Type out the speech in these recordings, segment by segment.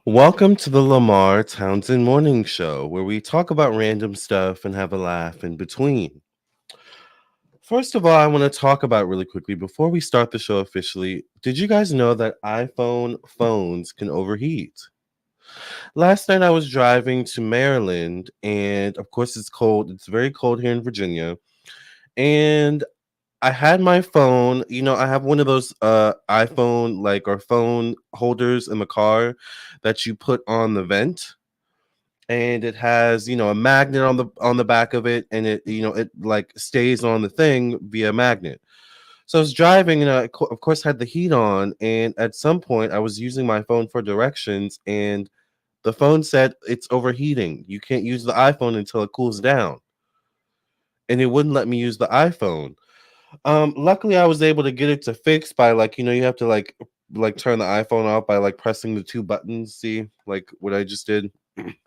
Welcome to the Lamarr Townsend Morning Show, where we talk about random stuff and have a laugh in between. First of all, I want to talk about really quickly before we start the show officially. Did you guys know that iPhone phones can overheat? Last night I was driving to Maryland, and of course, it's cold. It's very cold here in Virginia. And I had my phone, I have one of those iPhone or phone holders in the car that you put on the vent, and it has a magnet on the back of it, and it like stays on the thing via magnet. So I was driving, and of course had the heat on, and at some point I was using my phone for directions, and the phone said it's overheating, you can't use the iPhone until it cools down, and it wouldn't let me use the iPhone. Luckily I was able to get it to fix by you have to turn the iPhone off by pressing the two buttons. See, like what I just did. But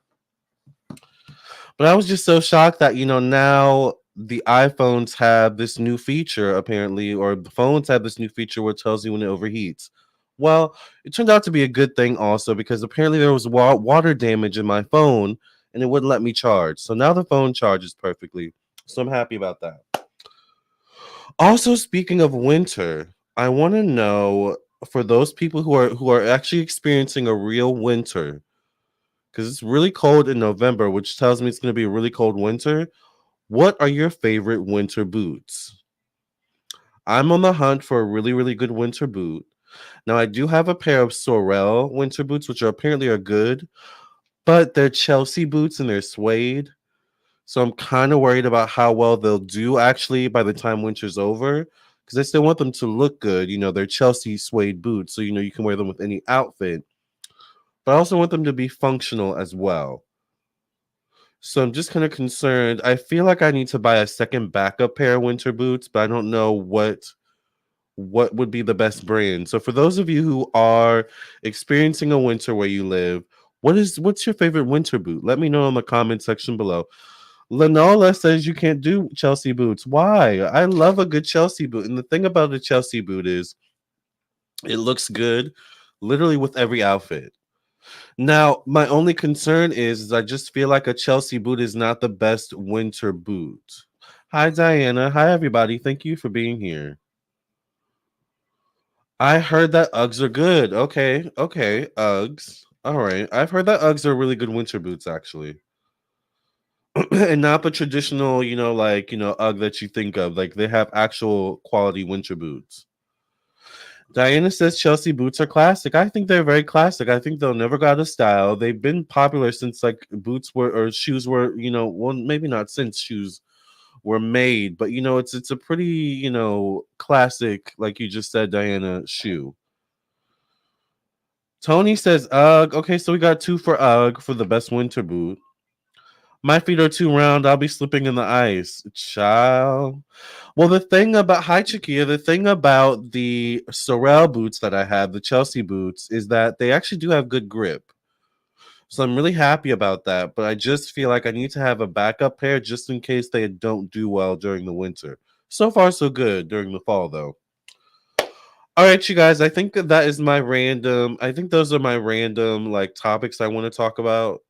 I was just so shocked that now the iPhones have this new feature apparently, or the phones have this new feature where it tells you when it overheats. Well, it turned out to be a good thing also, because apparently there was water damage in my phone and it wouldn't let me charge. So now the phone charges perfectly. So I'm happy about that. Also, speaking of winter, I want to know, for those people who are actually experiencing a real winter, because it's really cold in November, which tells me it's going to be a really cold winter. What are your favorite winter boots? I'm on the hunt for a really, really good winter boot. Now, I do have a pair of Sorel winter boots, which are good, but they're Chelsea boots and they're suede. So I'm kind of worried about how well they'll do actually by the time winter's over, because I still want them to look good. They're Chelsea suede boots, so you can wear them with any outfit. But I also want them to be functional as well. So I'm just kind of concerned. I feel like I need to buy a second backup pair of winter boots, but I don't know what would be the best brand. So for those of you who are experiencing a winter where you live, what's your favorite winter boot? Let me know in the comment section below. Lanola says you can't do Chelsea boots. Why? I love a good Chelsea boot. And the thing about a Chelsea boot is it looks good literally with every outfit. Now, my only concern is I just feel like a Chelsea boot is not the best winter boot. Hi, Diana. Hi, everybody. Thank you for being here. I heard that Uggs are good. Okay, okay, Uggs. All right. I've heard that Uggs are really good winter boots, actually. And not the traditional, Ugg that you think of. Like, they have actual quality winter boots. Diana says Chelsea boots are classic. I think they're very classic. I think they'll never go out of style. They've been popular since boots were or shoes were, well, maybe not since shoes were made, but it's a pretty, classic, like you just said, Diana, shoe. Tony says Ugg. Okay, so we got two for Ugg for the best winter boot. My feet are too round. I'll be slipping in the ice. Child. Well, the thing about the Sorel boots that I have, the Chelsea boots, is that they actually do have good grip. So I'm really happy about that. But I just feel like I need to have a backup pair just in case they don't do well during the winter. So far, so good during the fall, though. All right, you guys. I think that is my random. I think those are my random topics I want to talk about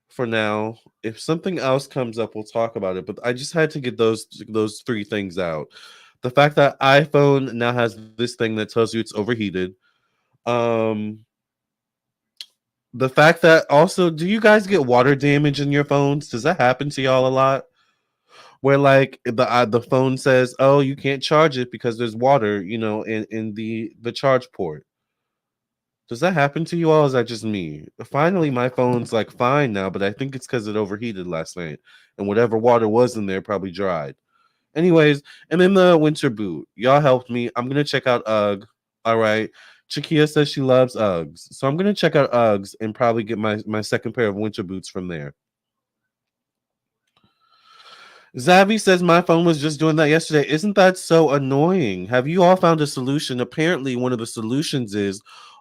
for now. If something else comes up, we'll talk about it. But I just had to get those three things out. The fact that iPhone now has this thing that tells you it's overheated. Um, the fact that also, do you guys get water damage in your phones? Does that happen to y'all a lot? Where the phone says, "Oh, you can't charge it because there's water, in the charge port." Does that happen to you all? Is that just me? Finally, my phone's fine now, but I think it's because it overheated last night, and whatever water was in there probably dried. Anyways, and then the winter boot. Y'all helped me. I'm gonna check out UGG. All right. Chikia says she loves Uggs, so I'm gonna check out Uggs and probably get my second pair of winter boots from there. Zavi says my phone was just doing that yesterday. Isn't that so annoying? Have you all found a solution? Apparently, one of the solutions is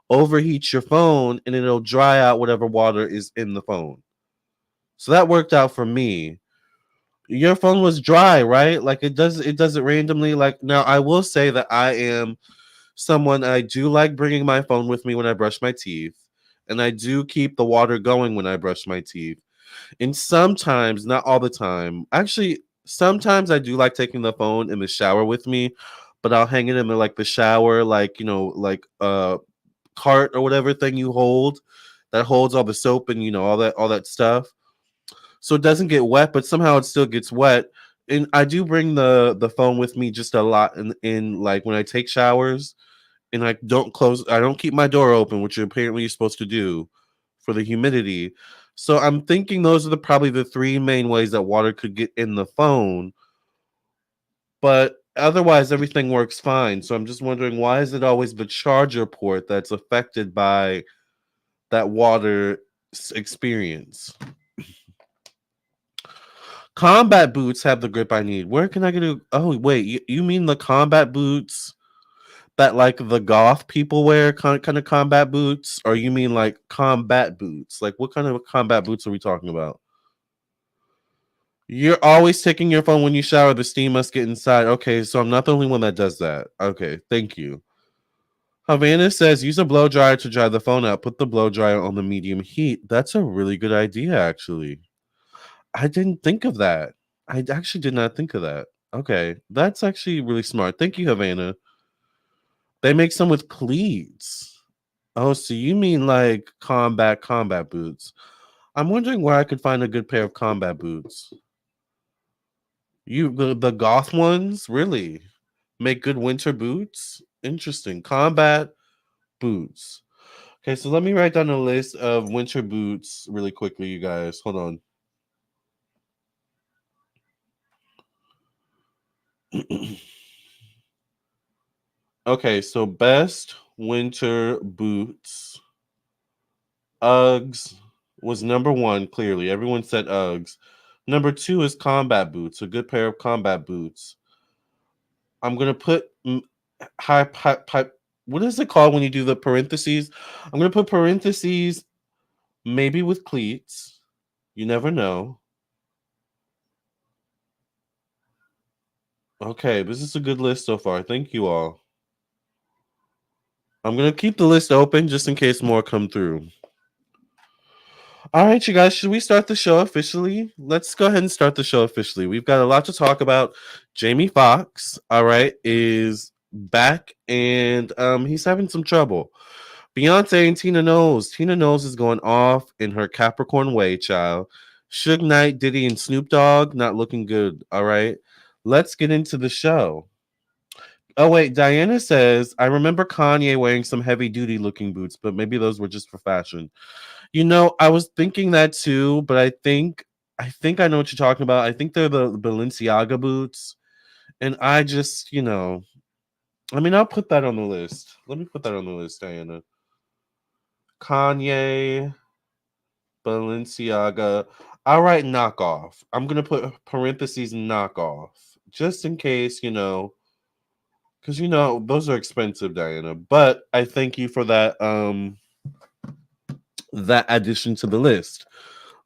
overheat your phone and it'll dry out whatever water is in the phone. So that worked out for me. Your phone was dry, right? Like it does it randomly. Like, now I will say that I am someone, I do like bringing my phone with me when I brush my teeth. and I do keep the water going when I brush my teeth. And sometimes, not all the time, actually, sometimes I do like taking the phone in the shower with me, but I'll hang it in the like the shower, like like cart or whatever thing you hold that holds all the soap and all that stuff. So it doesn't get wet, but somehow it still gets wet. And I do bring the phone with me just a lot in like when I take showers, and I don't keep my door open, which apparently you're supposed to do for the humidity. So I'm thinking those are probably the three main ways that water could get in the phone. But otherwise everything works fine. So I'm just wondering, why is it always the charger port that's affected by that water experience? Combat boots have the grip I need. Where can I get a? Oh wait, you mean the combat boots that like the goth people wear, kind of combat boots, or you mean like combat boots? Like what kind of combat boots are we talking about? You're always taking your phone when you shower. The steam must get inside. Okay, so I'm not the only one that does that. Okay, thank you. Havana says use a blow dryer to dry the phone out. Put the blow dryer on the medium heat. That's a really good idea, actually. I didn't think of that. I actually did not think of that. Okay, that's actually really smart. Thank you, Havana. They make some with cleats. Oh, so you mean like combat boots? I'm wondering where I could find a good pair of combat boots. The goth ones really make good winter boots. Interesting. Combat boots. Okay, so let me write down a list of winter boots really quickly, you guys. Hold on. Okay, so best winter boots. Uggs was number one, clearly. Everyone said Uggs. Number two is combat boots, a good pair of combat boots. I'm going to put what is it called when you do the parentheses? I'm going to put parentheses maybe with cleats. You never know. Okay, this is a good list so far. Thank you all. I'm going to keep the list open just in case more come through. All right, you guys, should we start the show officially? Let's go ahead and start the show officially. We've got a lot to talk about. Jamie Foxx, all right, is back, and he's having some trouble. Beyonce and Tina Knowles. Tina Knowles is going off in her Capricorn way, child. Suge Knight, Diddy, and Snoop Dogg, not looking good, all right? Let's get into the show. Oh, wait, Diana says, I remember Kanye wearing some heavy-duty looking boots, but maybe those were just for fashion. I was thinking that too, but I think I know what you're talking about. I think they're the Balenciaga boots. And I just, I'll put that on the list. Let me put that on the list, Diana. Kanye, Balenciaga. I'll write knockoff. I'm going to put parentheses knockoff just in case, because, those are expensive, Diana. But I thank you for that addition to the list.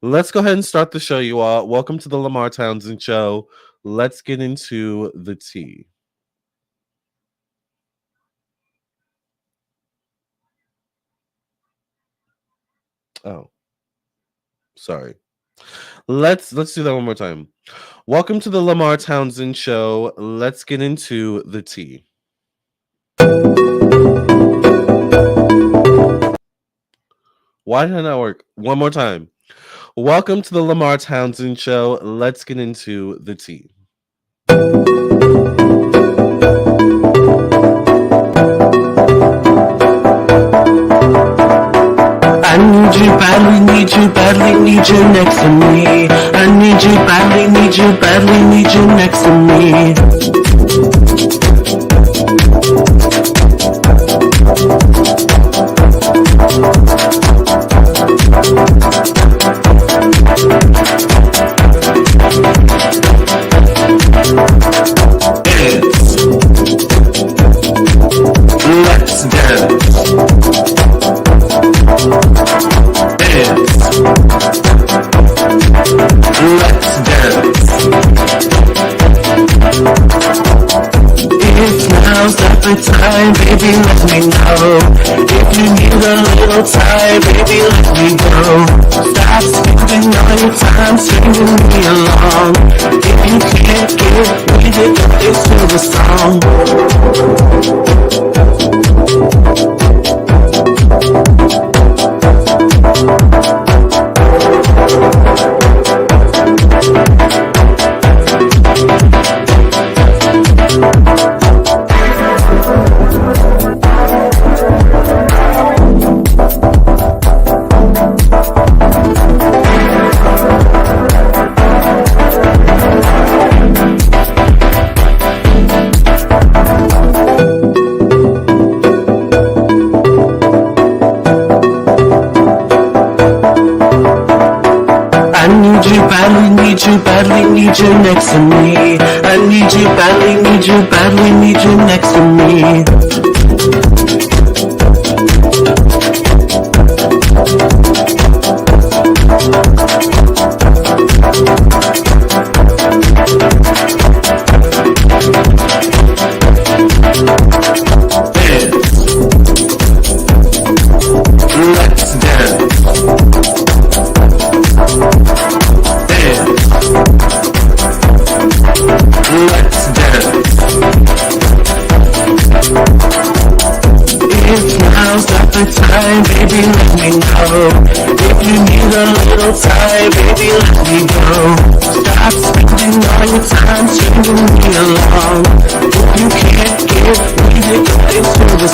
Let's go ahead and start the show, you all. Welcome to the Lamarr Townsend Show. Let's get into the tea. Oh, sorry. Let's do that one more time. Welcome to the Lamarr Townsend Show. Let's get into the tea. Why did that not work? One more time. Welcome to the Lamarr Townsend Show. Let's get into the tea. I need you badly, need you badly, need you next to me. I need you badly, need you badly, need you next to me. Let's dance. Let's dance. It's now's not the time, baby, baby, let me know. If you need a little time, baby, let me go. Stop spending all your time singing me along. If you can't get with it, it's to the badly, need you next to me. I need you badly, need you next to me. Time, baby, let me know. If you need a little time, baby, let me go. Stop spending all your time singing me along. If you can't get with it, it's to the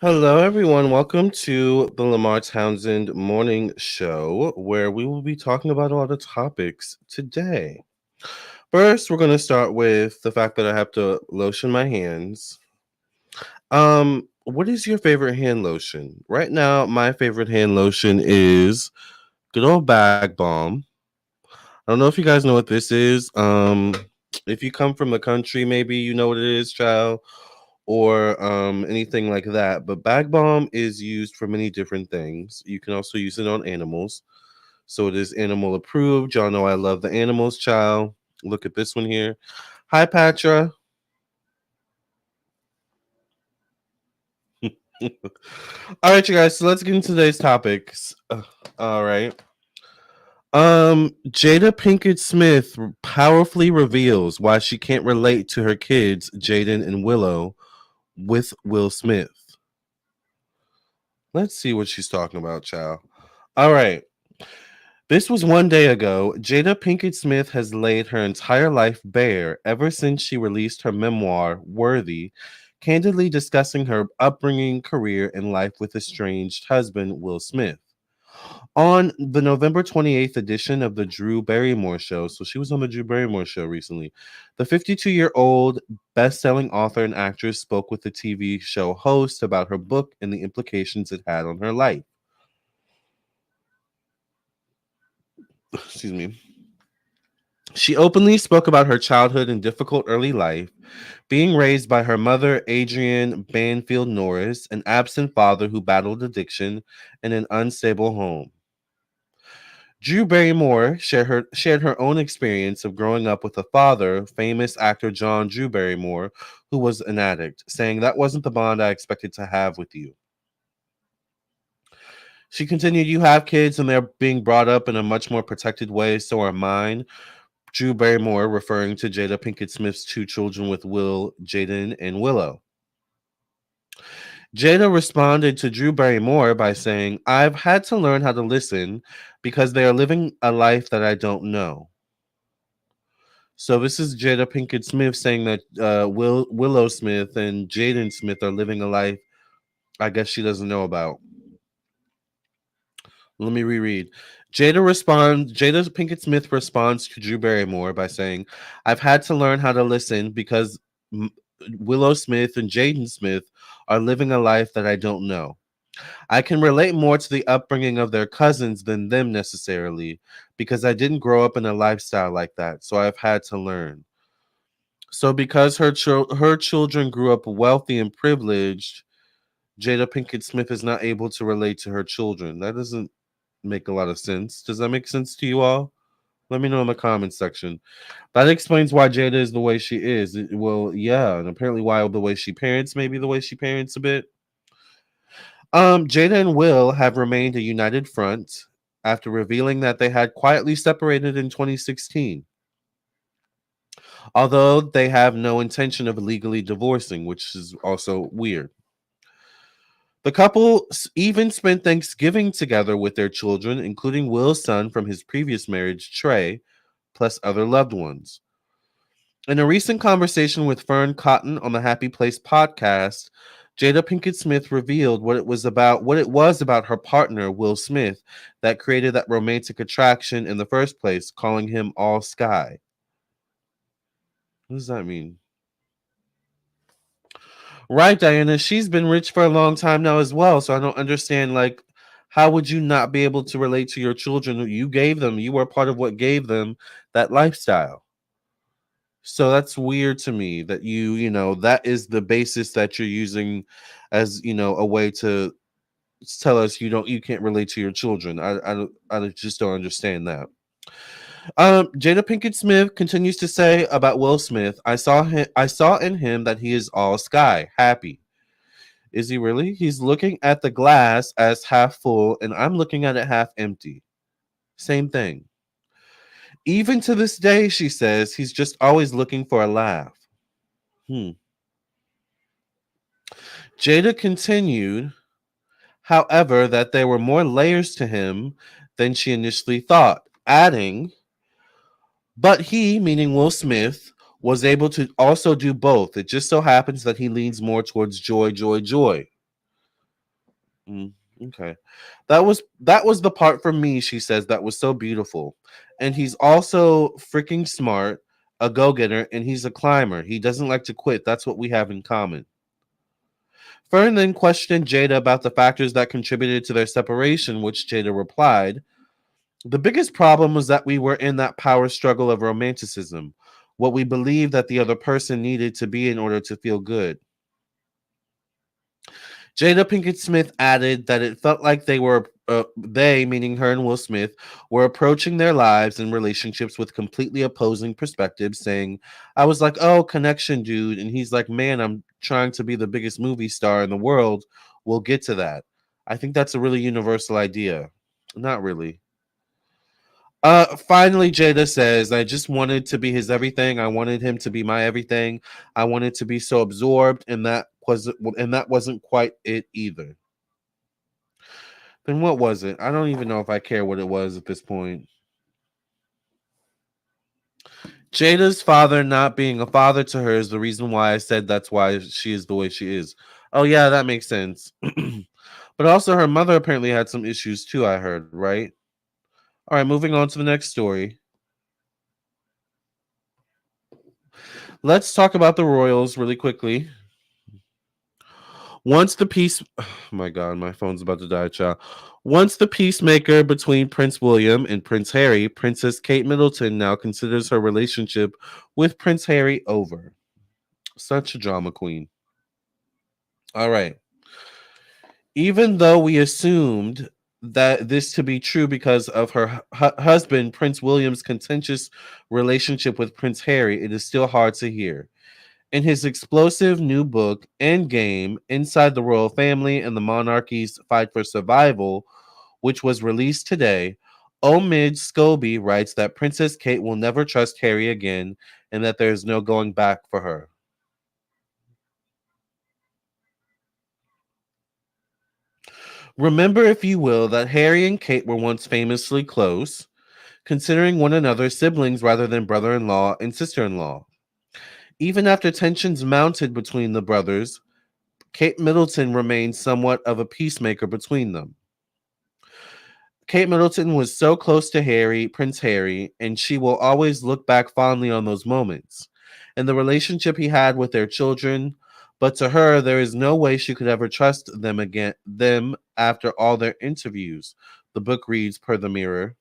Hello, everyone. Welcome to the Lamarr Townsend Morning Show, where we will be talking about a lot of topics today. First, we're going to start with the fact that I have to lotion my hands. What is your favorite hand lotion? Right now, my favorite hand lotion is good old Bag Balm. I don't know if you guys know what this is. If you come from the country, maybe you know what it is, child, or anything like that. But Bag Balm is used for many different things. You can also use it on animals. So it is animal approved. Y'all know I love the animals, child. Look at this one here. Hi, Patra. All right, you guys. So let's get into today's topics. All right. JAda Pinkett Smith powerfully reveals why she can't relate to her kids, Jaden and Willow, with Will Smith. Let's see what she's talking about, child. All right. This was one day ago. JAda Pinkett Smith has laid her entire life bare ever since she released her memoir, Worthy, candidly discussing her upbringing, career, and life with estranged husband, Will Smith. On the November 28th edition of the Drew Barrymore Show, so she was on the Drew Barrymore Show recently, the 52-year-old best-selling author and actress spoke with the TV show host about her book and the implications it had on her life. Excuse me. She openly spoke about her childhood and difficult early life, being raised by her mother, Adrienne Banfield Norris, an absent father who battled addiction, in an unstable home. Drew Barrymore shared her own experience of growing up with a father, famous actor John Drew Barrymore, who was an addict, saying, "That wasn't the bond I expected to have with you." She continued, "You have kids and they're being brought up in a much more protected way, so are mine." Drew Barrymore referring to JAda Pinkett Smith's two children with Jaden, and Willow. JAda responded to Drew Barrymore by saying, "I've had to learn how to listen because they are living a life that I don't know." So this is JAda Pinkett Smith saying that Willow Smith and Jaden Smith are living a life I guess she doesn't know about. Let me reread. Jada Pinkett Smith responds to Drew Barrymore by saying, "I've had to learn how to listen because Willow Smith and Jaden Smith are living a life that I don't know. I can relate more to the upbringing of their cousins than them necessarily because I didn't grow up in a lifestyle like that, so I've had to learn." So because her children grew up wealthy and privileged, JAda Pinkett Smith is not able to relate to her children. That doesn't make a lot of sense. Does that make sense to you all? Let me know in the comments section. That explains why Jada is the way she is. Well, yeah, and apparently why the way she parents, maybe the way she parents a bit. Jada and Will have remained a united front after revealing that they had quietly separated in 2016. Although they have no intention of legally divorcing, which is also weird. The couple even spent Thanksgiving together with their children, including Will's son from his previous marriage, Trey, plus other loved ones. In a recent conversation with Fern Cotton on the Happy Place podcast, JAda Pinkett Smith revealed what it was about her partner, Will Smith, that created that romantic attraction in the first place, calling him all sky. What does that mean? Right, Diana. She's been rich for a long time now as well. So I don't understand, like, how would you not be able to relate to your children? You gave them, you were part of what gave them that lifestyle. So that's weird to me that that is the basis that you're using as, a way to tell us you can't relate to your children. I just don't understand that. JAda Pinkett Smith continues to say about Will Smith, I saw in him that he is all sky, happy. Is he really? He's looking at the glass as half full, and I'm looking at it half empty. Same thing. Even to this day, she says, he's just always looking for a laugh. JAda continued, however, that there were more layers to him than she initially thought, adding, but he, meaning Will Smith, was able to also do both. It just so happens that he leans more towards joy, joy, joy. Okay. That was the part for me, she says, that was so beautiful. And he's also freaking smart, a go-getter, and he's a climber. He doesn't like to quit. That's what we have in common. Fern then questioned JAda about the factors that contributed to their separation, which JAda replied, "The biggest problem was that we were in that power struggle of romanticism, what we believed that the other person needed to be in order to feel good." JAda Pinkett Smith added that it felt like they, meaning her and Will Smith, were approaching their lives and relationships with completely opposing perspectives, saying, "I was like, oh, connection, dude." And he's like, "Man, I'm trying to be the biggest movie star in the world." We'll get to that. I think that's a really universal idea. Not really. Finally, JAda says, "I just wanted to be his everything. I wanted him to be my everything. I wanted to be so absorbed, and that wasn't quite it either." Then what was it? I don't even know if I care what it was at this point. JAda's father not being a father to her is the reason why I said that's why she is the way she is. Oh yeah, that makes sense. But also, her mother apparently had some issues too, I heard, right? All right, moving on to the next story. Let's talk about the royals really quickly. Once the peace, oh my God, my phone's about to die, child. Once the peacemaker between Prince William and Prince Harry, Princess Kate Middleton now considers her relationship with Prince Harry over. Such a drama queen. All right. Even though we assumed that this to be true because of her husband, Prince William's contentious relationship with Prince Harry, it is still hard to hear. In his explosive new book, Endgame Inside the Royal Family and the Monarchy's Fight for Survival, which was released today, Omid Scobie writes that Princess Kate will never trust Harry again and that there is no going back for her. Remember, if you will, that Harry and Kate were once famously close, considering one another siblings rather than brother in law and sister in law. Even after tensions mounted between the brothers, Kate Middleton remained somewhat of a peacemaker between them. Kate Middleton was so close to Harry, Prince Harry, and she will always look back fondly on those moments and the relationship he had with their children. But to her, there is no way she could ever trust them after all their interviews. The book reads per the Mirror.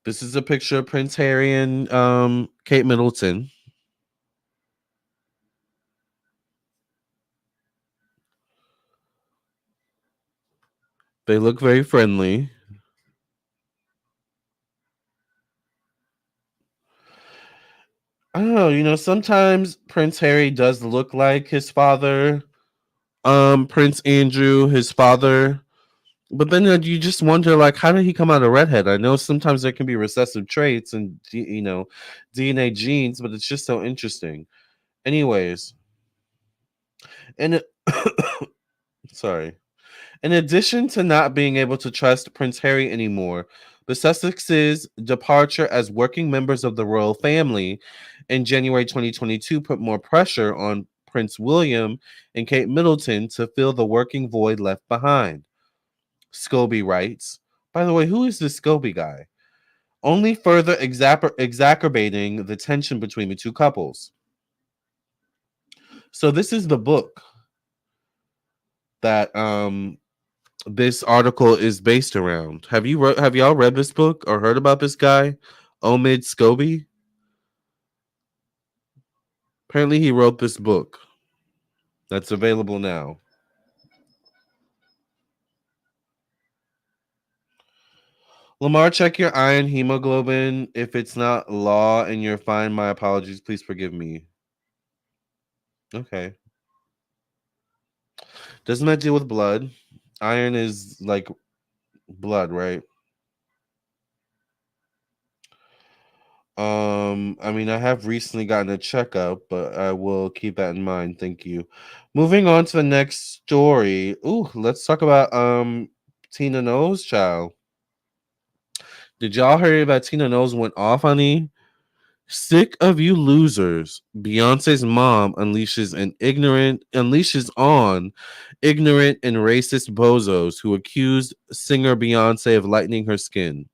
This is a picture of Prince Harry and Kate Middleton. They look very friendly. I don't know, sometimes Prince Harry does look like his father, Prince Andrew, his father. But then you just wonder, like, how did he come out a redhead? I know sometimes there can be recessive traits and DNA genes, but it's just so interesting. Anyways, and sorry. In addition to not being able to trust Prince Harry anymore, the Sussexes' departure as working members of the royal family in January 2022 put more pressure on Prince William and Kate Middleton to fill the working void left behind. Scobie writes, by the way, who is this Scobie guy? Only further exacerbating the tension between the two couples. So this is the book that this article is based around. Have y'all read this book or heard about this guy, Omid Scobie? Apparently, he wrote this book that's available now. Lamarr, check your iron hemoglobin. If it's not law and you're fine, my apologies. Please forgive me. Okay. Doesn't that deal with blood? Iron is like blood, right? I mean, I have recently gotten a checkup, but I will keep that in mind. Thank you. Moving on to the next story. Ooh, let's talk about Tina Knowles, child. Did y'all hear that Tina Knowles went off on E? Sick of you losers. Beyonce's mom unleashes on ignorant and racist bozos who accused singer Beyonce of lightening her skin.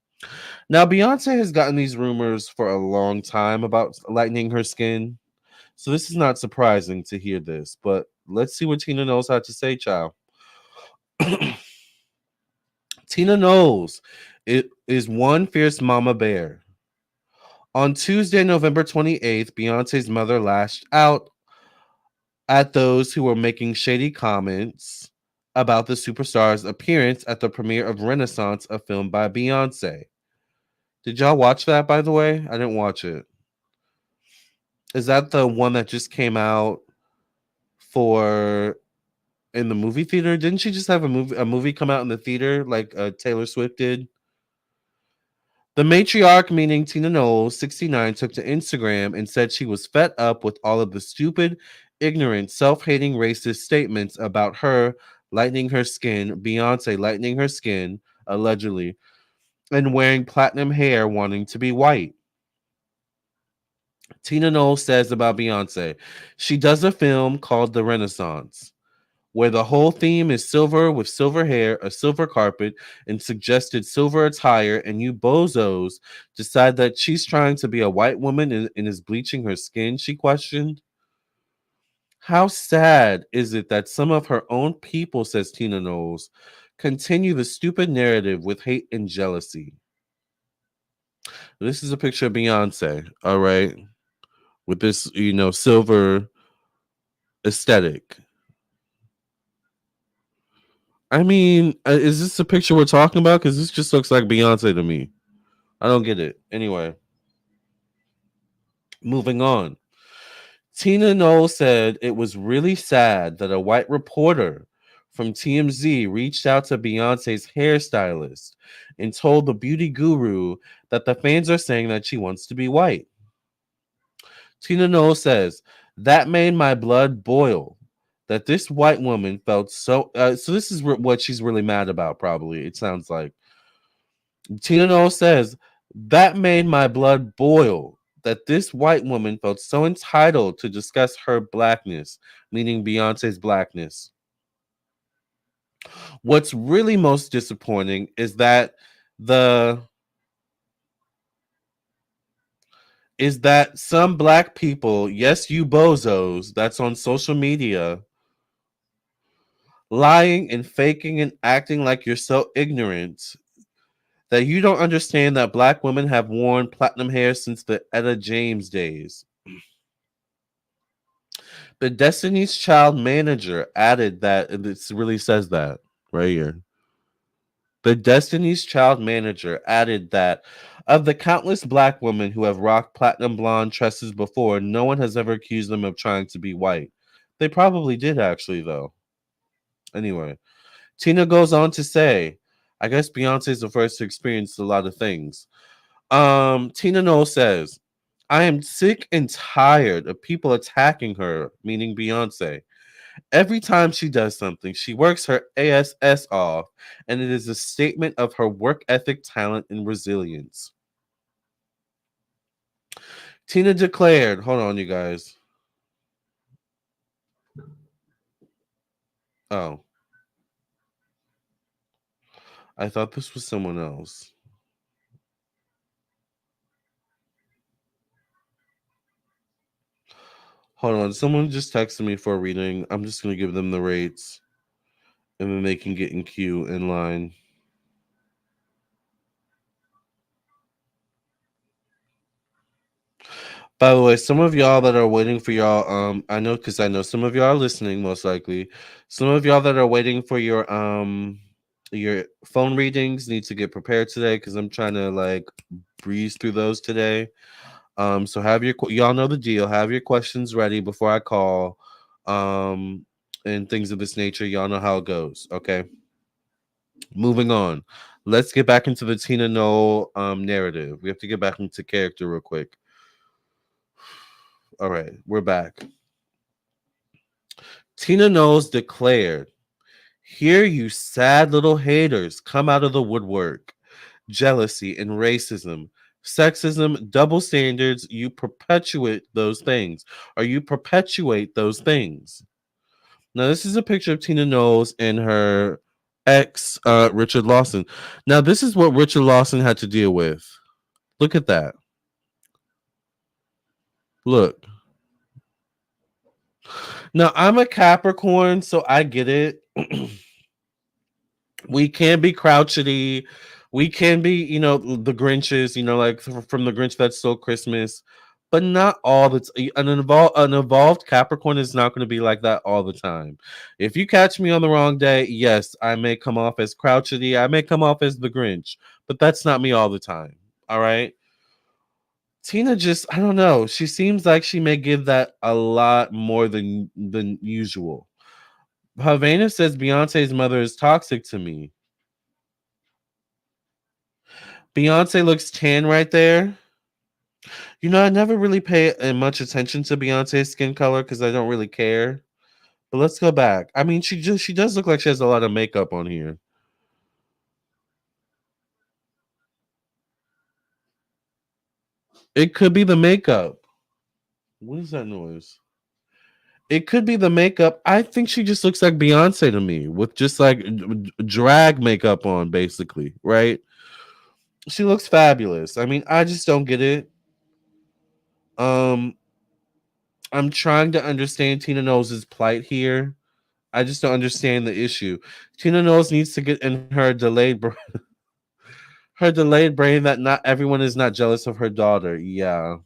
Now, Beyonce has gotten these rumors for a long time about lightening her skin, so this is not surprising to hear this. But let's see what Tina Knowles had to say, child. Tina Knowles is one fierce mama bear. On Tuesday, November 28th, Beyonce's mother lashed out at those who were making shady comments about the superstar's appearance at the premiere of Renaissance, a film by Beyonce. Did y'all watch that, by the way? I didn't watch it. Is that the one that just came out for in the movie theater? Didn't she just have a movie come out in the theater like Taylor Swift did? The matriarch, meaning Tina Knowles, 69, took to Instagram and said she was fed up with all of the stupid, ignorant, self-hating racist statements about her lightening her skin, Beyonce lightening her skin, allegedly, and wearing platinum hair wanting to be white. Tina Knowles says about Beyonce, she does a film called The Renaissance. where the whole theme is silver with silver hair, a silver carpet, and suggested silver attire, and you bozos decide that she's trying to be a white woman and is bleaching her skin, she questioned. How sad is it that some of her own people, says Tina Knowles, continue the stupid narrative with hate and jealousy? This is a picture of Beyonce, all right, with this, silver aesthetic. I mean, is this the picture we're talking about? Because this just looks like Beyonce to me. I don't get it. Anyway, moving on. Tina Knowles said it was really sad that a white reporter from TMZ reached out to Beyonce's hairstylist and told the beauty guru that the fans are saying that she wants to be white. Tina Knowles says, that made my blood boil. That this white woman felt so. So this is what she's really mad about, probably. It sounds like. Tina Knowles says, that made my blood boil. That this white woman felt so entitled to discuss her blackness, meaning Beyonce's blackness. What's really most disappointing the is that some black people, yes, you bozos, that's on social media, lying and faking and acting like you're so ignorant that you don't understand that black women have worn platinum hair since the Etta James days. The Destiny's Child manager added that, and it really says that right here. The Destiny's Child manager added that of the countless black women who have rocked platinum blonde tresses before, no one has ever accused them of trying to be white. They probably did, actually, though. Anyway, Tina goes on to say, I guess Beyonce is the first to experience a lot of things. Tina Knowles says, I am sick and tired of people attacking her, meaning Beyonce. Every time she does something, she works her ass off, and it is a statement of her work ethic, talent, and resilience. Tina declared, hold on, you guys. Oh, I thought this was someone else. Hold on, someone just texted me for a reading. I'm just going to give them the rates, and then they can get in queue in line. By the way, some of y'all that are waiting for y'all, I know because I know some of y'all are listening, most likely. Some of y'all that are waiting for your phone readings need to get prepared today because I'm trying to like breeze through those today. So have y'all know the deal. Have your questions ready before I call, and things of this nature. Y'all know how it goes. Okay, moving on. Let's get back into the Tina Knoll narrative. We have to get back into character real quick. All right, we're back. Tina Knowles declared, here you sad little haters come out of the woodwork. Jealousy and racism, sexism, double standards, you perpetuate those things. Or you perpetuate those things. Now, this is a picture of Tina Knowles and her ex, Richard Lawson. Now, this is what Richard Lawson had to deal with. Look at that. Look. Now, I'm a Capricorn, so I get it. We can be crouchety. We can be, the Grinches, like from the Grinch That Stole Christmas, but not all the an evolved Capricorn is not going to be like that all the time. If you catch me on the wrong day, yes, I may come off as crouchety. I may come off as the Grinch, but that's not me all the time. All right. Tina just, I don't know. She seems like she may give that a lot more than usual. Havana says Beyonce's mother is toxic to me. Beyonce looks tan right there. I never really pay much attention to Beyonce's skin color because I don't really care. But let's go back. I mean, she does look like she has a lot of makeup on here. It could be the makeup. What is that noise? It could be the makeup. I think she just looks like Beyonce to me with just like drag makeup on, basically, right? She looks fabulous. I mean, I just don't get it. Um, I'm trying to understand Tina Knowles' plight here. I just don't understand the issue. Tina Knowles needs to get in her delayed brain that not everyone is not jealous of her daughter. Yeah.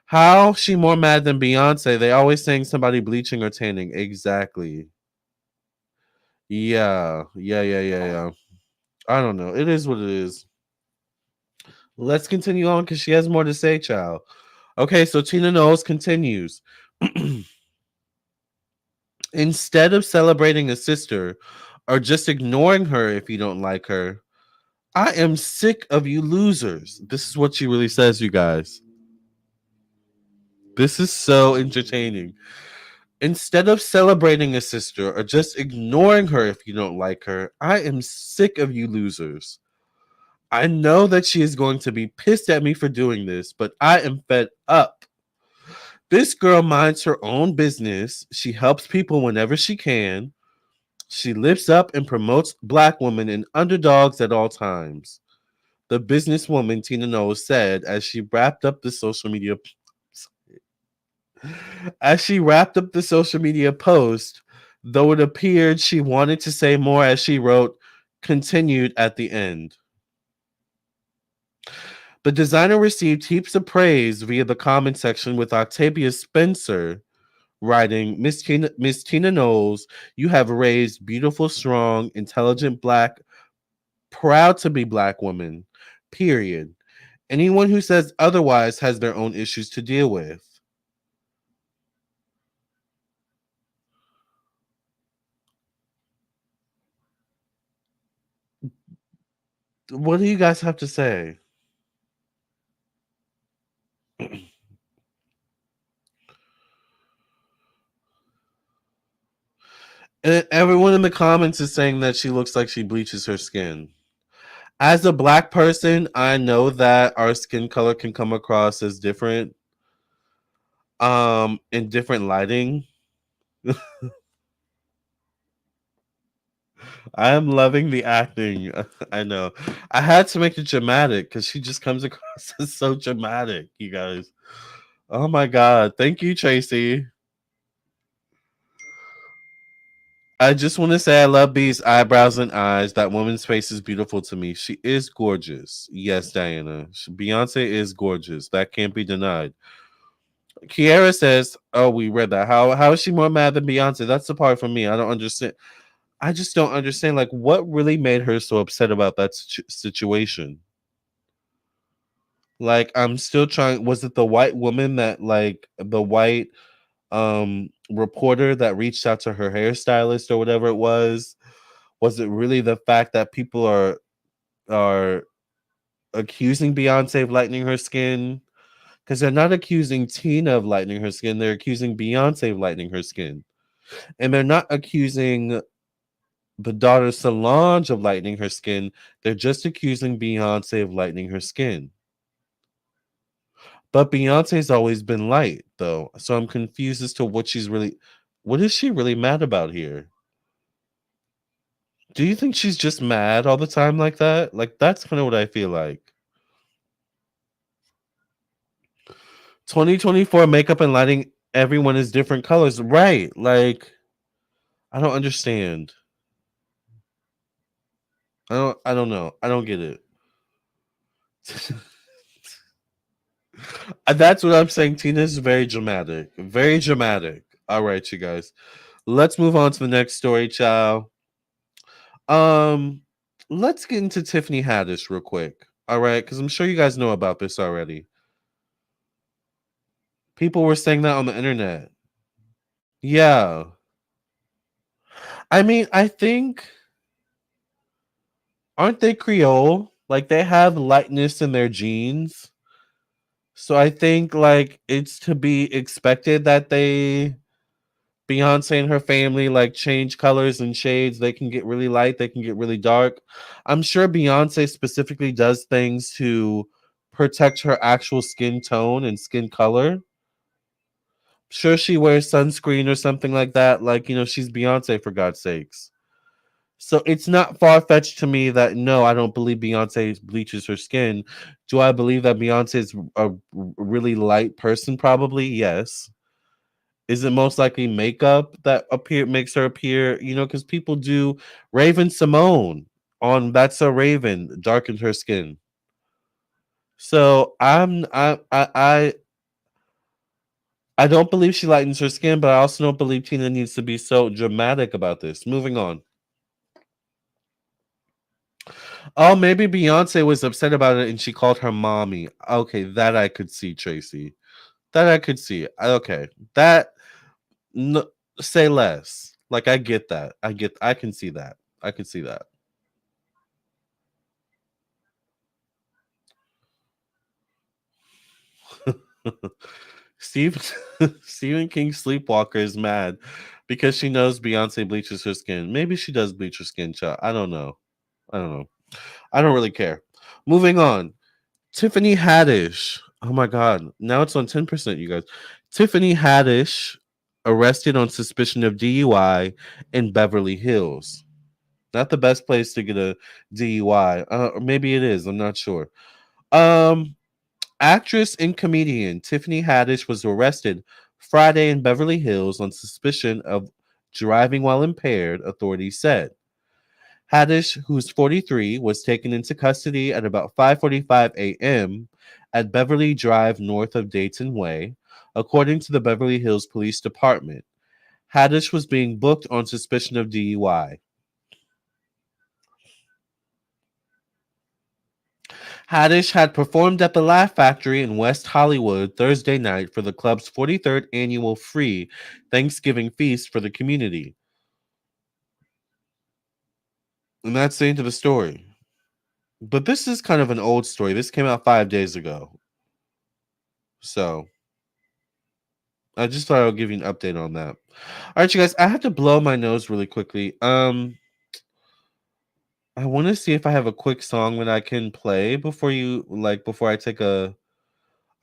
How she more mad than Beyonce? They always saying somebody bleaching or tanning. Exactly. Yeah. I don't know. It is what it is. Let's continue on because she has more to say, child. Okay, so Tina Knowles continues. Instead of celebrating a sister or just ignoring her if you don't like her, I am sick of you losers. This is what she really says, you guys. This is so entertaining. Instead of celebrating a sister or just ignoring her if you don't like her, I am sick of you losers. I know that she is going to be pissed at me for doing this, but I am fed up. This girl minds her own business. She helps people whenever she can. She lifts up and promotes black women and underdogs at all times. The businesswoman Tina Knowles said as she wrapped up the social media post, though it appeared she wanted to say more as she wrote, continued at the end. The designer received heaps of praise via the comment section with Octavia Spencer writing, Miss Tina Knowles, you have raised beautiful, strong, intelligent, black, proud to be black women. Period. Anyone who says otherwise has their own issues to deal with. What do you guys have to say? And everyone in the comments is saying that she looks like she bleaches her skin. As a black person, I know that our skin color can come across as different in different lighting. I am loving the acting. I know. I had to make it dramatic because she just comes across as so dramatic, you guys. Oh my god. Thank you, Tracy. I just want to say I love B's eyebrows and eyes. That woman's face is beautiful to me. She is gorgeous. Yes, Diana. Beyonce is gorgeous. That can't be denied. Kiara says, "Oh, we read that. How is she more mad than Beyonce? That's the part for me. I don't understand. I just don't understand. Like, what really made her so upset about that situation? Like, I'm still trying. Was it the white woman that, like, the white reporter that reached out to her hairstylist or whatever it was? Was it really the fact that people are accusing Beyonce of lightening her skin? Because they're not accusing Tina of lightening her skin. They're accusing Beyonce of lightening her skin. And they're not accusing the daughter Solange of lightening her skin. They're just accusing Beyonce of lightening her skin. But Beyonce's always been light, though. So I'm confused as to what is she really mad about here? Do you think she's just mad all the time like that? Like, that's kind of what I feel like. 2024 makeup and lighting, everyone is different colors. Right. Like, I don't understand. I don't know. I don't get it. That's what I'm saying. Tina is very dramatic. Very dramatic. All right, you guys. Let's move on to the next story, child. Um, let's get into Tiffany Haddish real quick. All right, because I'm sure you guys know about this already. People were saying that on the internet. Yeah. I mean, I think aren't they Creole? Like they have lightness in their genes. So I think like it's to be expected that Beyonce and her family like change colors and shades. They can get really light, they can get really dark. I'm sure Beyonce specifically does things to protect her actual skin tone and skin color. Sure, she wears sunscreen or something like that. Like, she's Beyonce, for God's sakes. So it's not far fetched to me that no, I don't believe Beyonce bleaches her skin. Do I believe that Beyonce is a really light person? Probably, yes. Is it most likely makeup that makes her appear? Because people do. Raven Simone on That's a Raven darkened her skin. So I don't believe she lightens her skin, but I also don't believe Tina needs to be so dramatic about this. Moving on. Oh, maybe Beyonce was upset about it and she called her mommy. Okay, that I could see, Tracy. That I could see. Okay, that no, say less. Like I get that. I can see that. I can see that. Steve Stephen King Sleepwalker is mad because she knows Beyonce bleaches her skin. Maybe she does bleach her skin, child. I don't know. I don't know. I don't really care. Moving on. Tiffany Haddish. Oh my god. Now it's on 10%, you guys. Tiffany Haddish arrested on suspicion of DUI in Beverly Hills. Not the best place to get a DUI. Or maybe it is. I'm not sure. Um Actress and comedian Tiffany Haddish was arrested Friday in Beverly Hills on suspicion of driving while impaired, authorities said. Haddish, who's 43, was taken into custody at about 5:45 a.m. at Beverly Drive north of Dayton Way, according to the Beverly Hills Police Department. Haddish was being booked on suspicion of DUI. Haddish had performed at the Laugh Factory in West Hollywood Thursday night for the club's 43rd annual free Thanksgiving feast for the community. And that's the end of the story. But this is kind of an old story. This came out 5 days ago. So I just thought I would give you an update on that. All right, you guys, I have to blow my nose really quickly. I want to see if I have a quick song that I can play before I take a.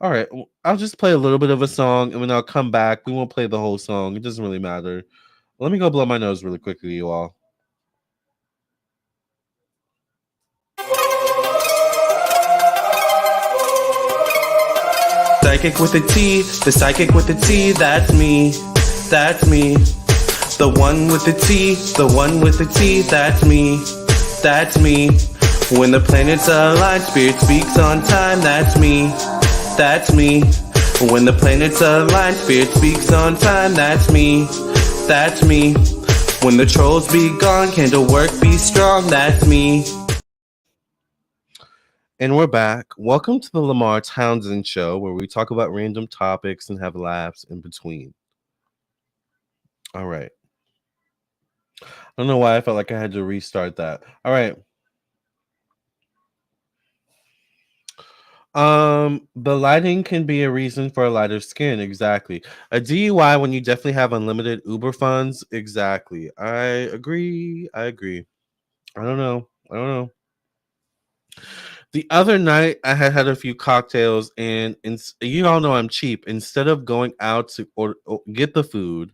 All right, I'll just play a little bit of a song and then I'll come back. We won't play the whole song. It doesn't really matter. Let me go blow my nose really quickly, you all. Psychic with a T, the psychic with the T, that's me, that's me. The one with the T, the one with the T, that's me, that's me. When the planets align, spirit speaks on time, that's me, that's me. When the planets align, spirit speaks on time, that's me, that's me. When the trolls be gone, candle work be strong, that's me. And we're back. Welcome to the Lamarr Townsend Show, where we talk about random topics and have laughs in between. All right. I don't know why I felt like I had to restart that. All right. The lighting can be a reason for a lighter skin. Exactly. A DUI when you definitely have unlimited Uber funds. Exactly. I agree. I agree. I don't know. I don't know. The other night, I had a few cocktails, and you all know I'm cheap. Instead of going out to get the food,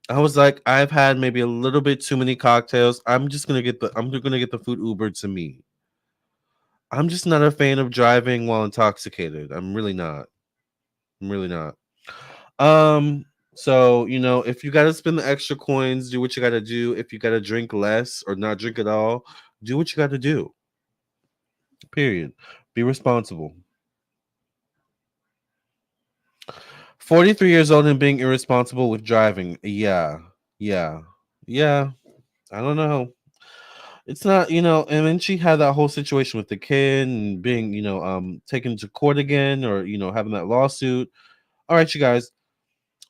I was like, I've had maybe a little bit too many cocktails. I'm just gonna get the food Ubered to me. I'm just not a fan of driving while intoxicated. I'm really not. I'm really not. So if you gotta spend the extra coins, do what you gotta do. If you gotta drink less or not drink at all, do what you gotta do. Period. Be responsible. 43 years old and being irresponsible with driving. Yeah. Yeah. Yeah. I don't know. It's not, and then she had that whole situation with the kid and being, taken to court again or, having that lawsuit. All right, you guys.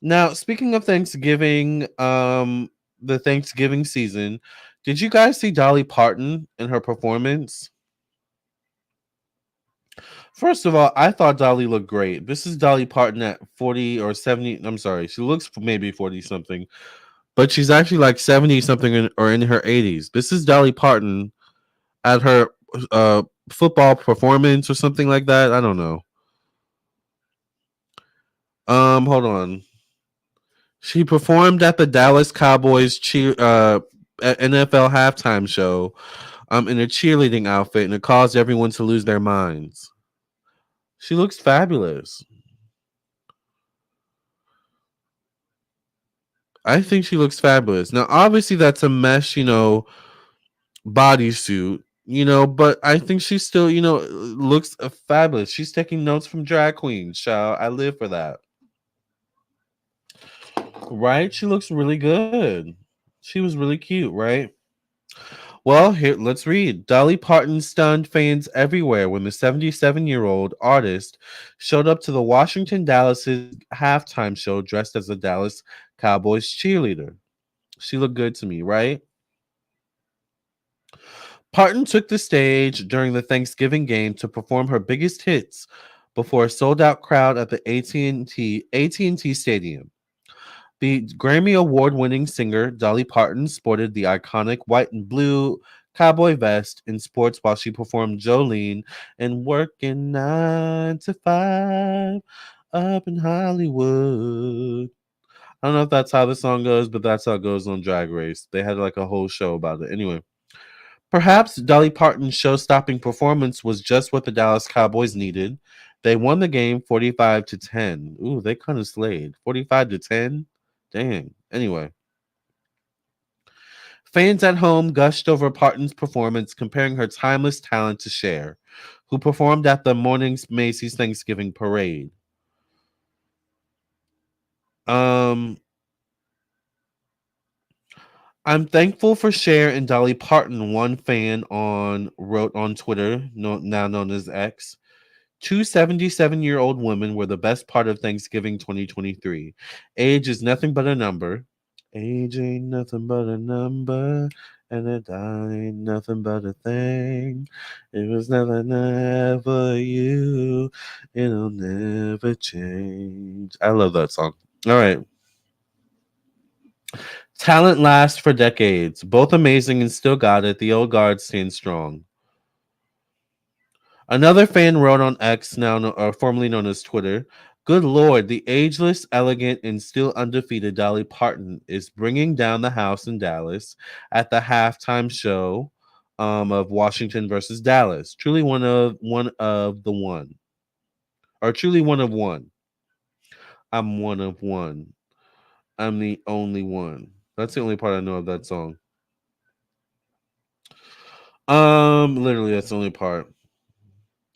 Now, speaking of Thanksgiving, the Thanksgiving season, did you guys see Dolly Parton and her performance? First of all, I thought Dolly looked great. This is Dolly Parton at 40 or 70. I'm sorry, she looks maybe 40 something, but she's actually like 70 something or in her 80s. This is Dolly Parton at her football performance or something like that. I don't know. Hold on. She performed at the Dallas Cowboys NFL halftime show in a cheerleading outfit, and it caused everyone to lose their minds. She looks fabulous. I think she looks fabulous. Now, obviously, that's a mesh, bodysuit, but I think she still, looks fabulous. She's taking notes from drag queens, child. I live for that. Right? She looks really good. She was really cute, right? Well, here, let's read. Dolly Parton stunned fans everywhere when the 77-year-old artist showed up to the Washington Dallas's halftime show dressed as a Dallas Cowboys cheerleader. She looked good to me, right? Parton took the stage during the Thanksgiving game to perform her biggest hits before a sold-out crowd at the AT&T Stadium. The Grammy Award-winning singer Dolly Parton sported the iconic white and blue cowboy vest in sports while she performed Jolene in Working 9 to 5 up in Hollywood. I don't know if that's how the song goes, but that's how it goes on Drag Race. They had like a whole show about it. Anyway, perhaps Dolly Parton's show-stopping performance was just what the Dallas Cowboys needed. They won the game 45-10. Ooh, they kind of slayed. 45-10? Dang. Anyway, fans at home gushed over Parton's performance, comparing her timeless talent to Cher, who performed at the morning's Macy's Thanksgiving parade. Um, I'm thankful for Cher and Dolly Parton. One fan on wrote on Twitter, now known as X. Two 77-year-old women were the best part of Thanksgiving 2023. Age is nothing but a number. Age ain't nothing but a number, and a dime ain't nothing but a thing. It was never, never you. It'll never change. I love that song. All right. Talent lasts for decades. Both amazing and still got it. The old guard stands strong. Another fan wrote on X, formerly known as Twitter, "Good Lord, the ageless, elegant, and still undefeated Dolly Parton is bringing down the house in Dallas at the halftime show of Washington versus Dallas. Truly one of the one, or truly one of one. I'm one of one. I'm the only one." That's the only part I know of that song. Literally, that's the only part.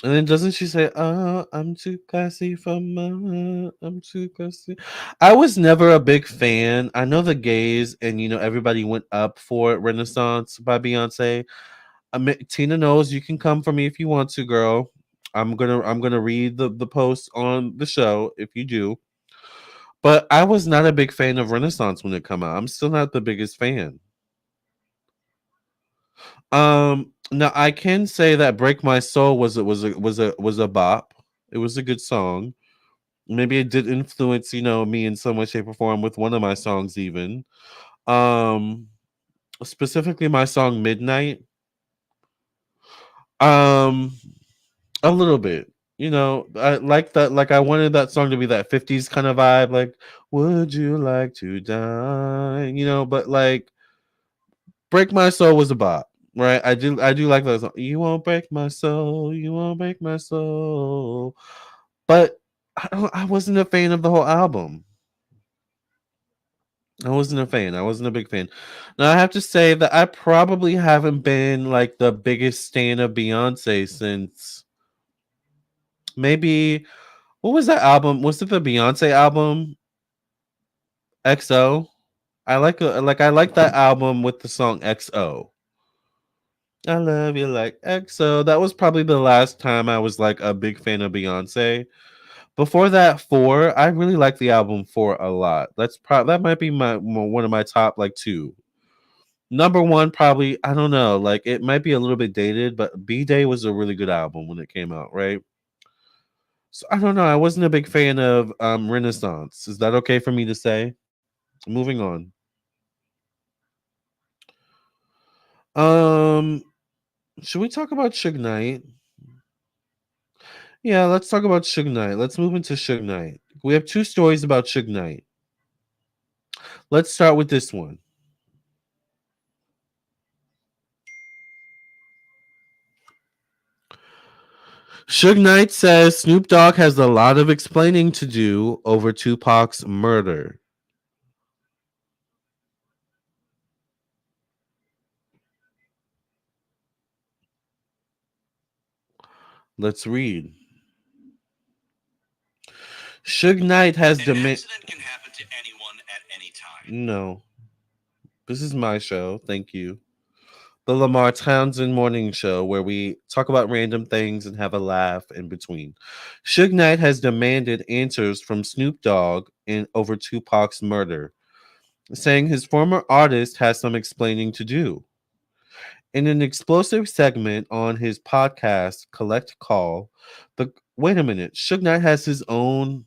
And then doesn't she say, "Oh, I'm too classy for my, I'm too classy." I was never a big fan. I know the gays and everybody went up for Renaissance by Beyonce. Tina knows you can come for me if you want to, girl. I'm gonna read the post on the show if you do. But I was not a big fan of Renaissance when it come out. I'm still not the biggest fan. Now I can say that "Break My Soul" was a bop. It was a good song. Maybe it did influence, me in some way, shape, or form with one of my songs even. Um, Specifically my song "Midnight." Um, a little bit. I like that. Like I wanted that song to be that 50s kind of vibe, like "Would you like to die?" But like "Break My Soul" was a bop. Right, I do like that song. You won't break my soul, you won't break my soul. But I wasn't a fan of the whole album. I wasn't a fan. I wasn't a big fan. Now I have to say that I probably haven't been like the biggest stan of Beyonce since maybe what was that album? Was it the Beyonce album XO? I like that album with the song XO. I love you like XO. That was probably the last time I was like a big fan of Beyonce. Before that, Four, I really like the album Four a lot. That might be one of my top like two. Number one, probably, I don't know, like it might be a little bit dated, but B Day was a really good album when it came out, right? So I don't know. I wasn't a big fan of Renaissance. Is that okay for me to say? Moving on. Um, should we talk about Suge Knight? Yeah, let's talk about Suge Knight. Let's move into Suge Knight. We have two stories about Suge Knight. Let's start with this one. Suge Knight says Snoop Dogg has a lot of explaining to do over Tupac's murder. Let's read. Suge Knight has demanded. Can happen to anyone at any time. No, this is my show. Thank you. The Lamarr Townsend morning show where we talk about random things and have a laugh in between. Suge Knight has demanded answers from Snoop Dogg in over Tupac's murder, saying his former artist has some explaining to do. In an explosive segment on his podcast, Collect Call, the wait a minute, Suge Knight has his own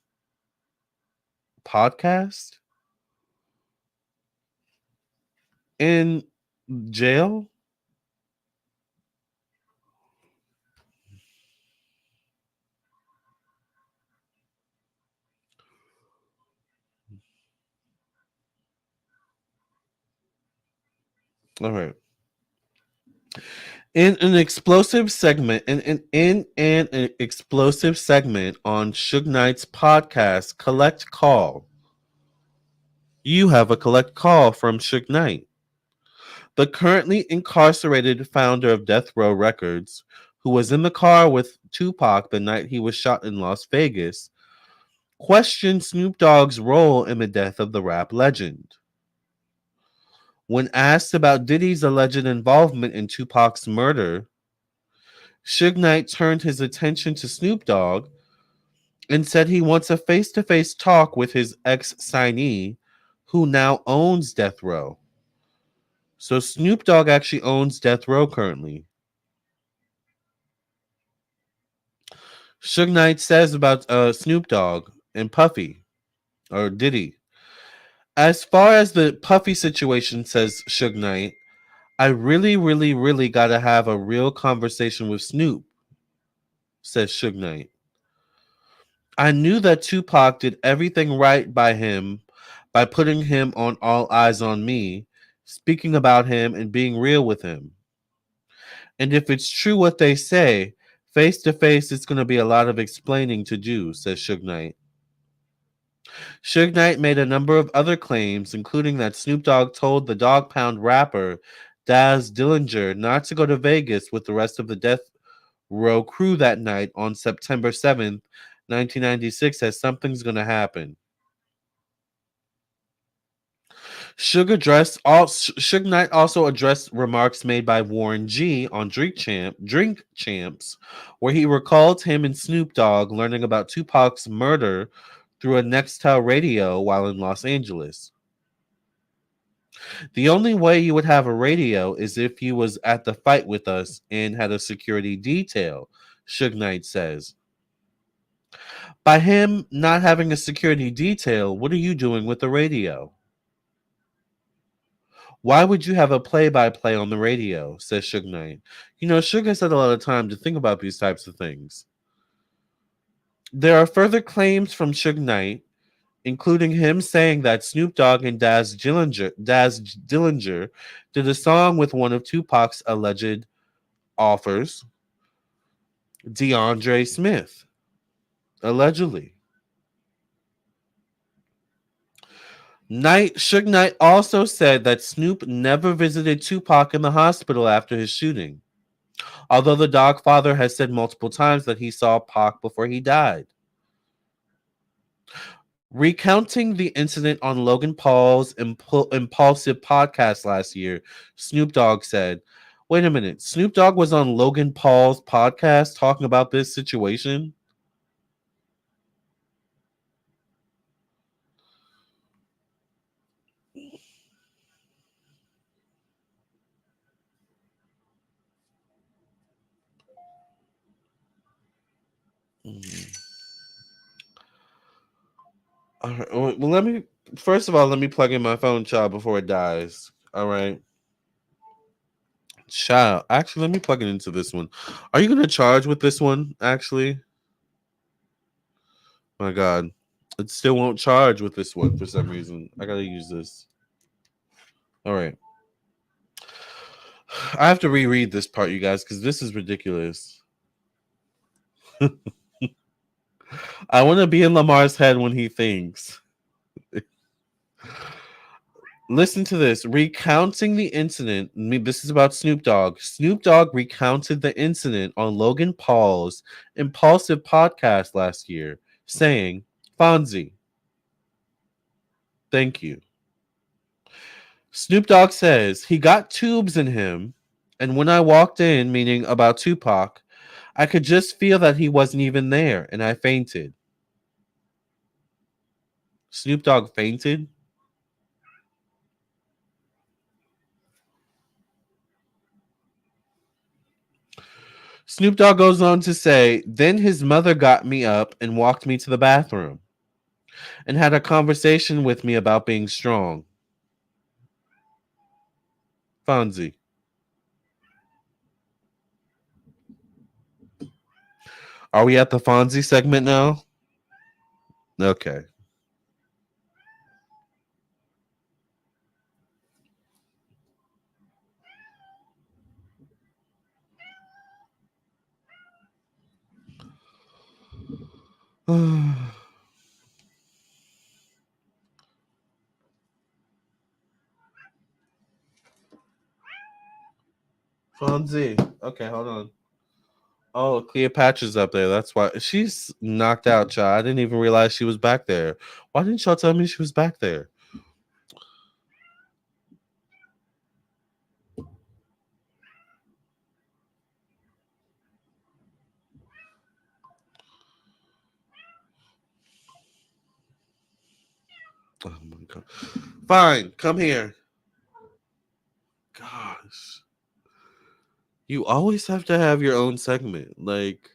podcast in jail? All right. In an explosive segment, in an explosive segment on Suge Knight's podcast, Collect Call, you have a collect call from Suge Knight, the currently incarcerated founder of Death Row Records, who was in the car with Tupac the night he was shot in Las Vegas, questioned Snoop Dogg's role in the death of the rap legend. When asked about Diddy's alleged involvement in Tupac's murder, Suge Knight turned his attention to Snoop Dogg and said he wants a face to face talk with his ex signee, who now owns Death Row. So Snoop Dogg actually owns Death Row currently. Suge Knight says about Snoop Dogg and Puffy, or Diddy. As far as the Puffy situation, says Suge Knight, I really, really, really got to have a real conversation with Snoop, says Suge Knight. I knew that Tupac did everything right by him by putting him on All Eyes on Me, speaking about him and being real with him. And if it's true what they say, face to face, it's going to be a lot of explaining to do, says Suge Knight. Suge Knight made a number of other claims, including that Snoop Dogg told the Dog Pound rapper Daz Dillinger not to go to Vegas with the rest of the Death Row crew that night on September 7th, 1996, as something's going to happen. Suge Knight also addressed remarks made by Warren G on Drink Champs, where he recalled him and Snoop Dogg learning about Tupac's murder through a Nextel radio while in Los Angeles. The only way you would have a radio is if you was at the fight with us and had a security detail, Suge Knight says. By him not having a security detail, what are you doing with the radio? Why would you have a play-by-play on the radio, says Suge Knight. You know, Suge has had a lot of time to think about these types of things. There are further claims from Suge Knight, including him saying that Snoop Dogg and Daz Dillinger did a song with one of Tupac's alleged offers, DeAndre Smith, allegedly. Suge Knight also said that Snoop never visited Tupac in the hospital after his shooting, although the Dogg father has said multiple times that he saw Pac before he died. Recounting the incident on Logan Paul's Impulsive podcast last year, Snoop Dogg said, wait a minute, Snoop Dogg was on Logan Paul's podcast talking about this situation? All right. Well, first of all, let me plug in my phone, child, before it dies. All right. Child, actually, let me plug it into this one. Are you going to charge with this one, actually? My God. It still won't charge with this one for some reason. I gotta use this. All right. I have to reread this part, you guys, because this is ridiculous. I want to be in Lamar's head when he thinks. Listen to this. Recounting the incident. This is about Snoop Dogg. Snoop Dogg recounted the incident on Logan Paul's Impulsive podcast last year, saying, Fonzie, thank you. Snoop Dogg says he got tubes in him, and when I walked in, meaning about Tupac, I could just feel that he wasn't even there, and I fainted. Snoop Dogg fainted? Snoop Dogg goes on to say, then his mother got me up and walked me to the bathroom and had a conversation with me about being strong. Fonzie. Are we at the Fonzie segment now? Okay. Fonzie. Okay, hold on. Oh, Cleopatra's up there. That's why she's knocked out, child. I didn't even realize she was back there. Why didn't y'all tell me she was back there? Oh my god. Fine, come here. Gosh. You always have to have your own segment. Like,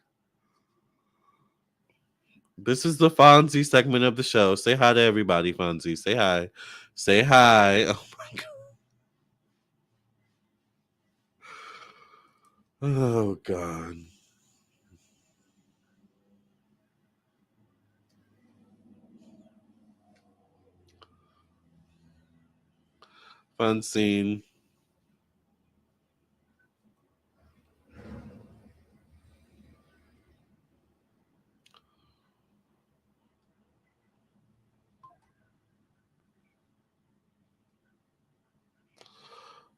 this is the Fonzie segment of the show. Say hi to everybody, Fonzie. Say hi. Say hi. Oh my god. Oh god. Fun scene.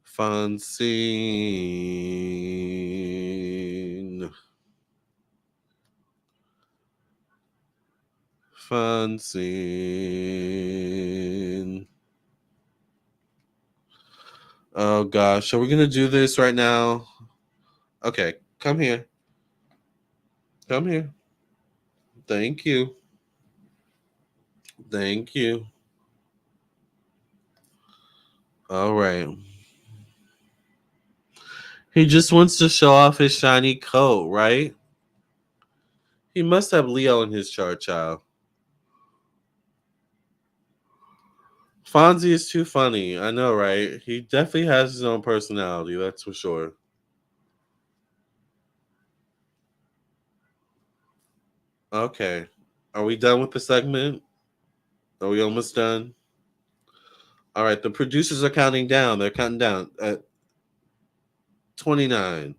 Fun scene. Fun scene. Oh gosh. So we're gonna do this right now. Okay, come here. Come here. Thank you. Thank you. All right. He just wants to show off his shiny coat, right? He must have Leo in his chart, child. Fonzie is too funny. I know, right? He definitely has his own personality, that's for sure. Okay. Are we done with the segment? Are we almost done? All right. The producers are counting down. They're counting down at 29,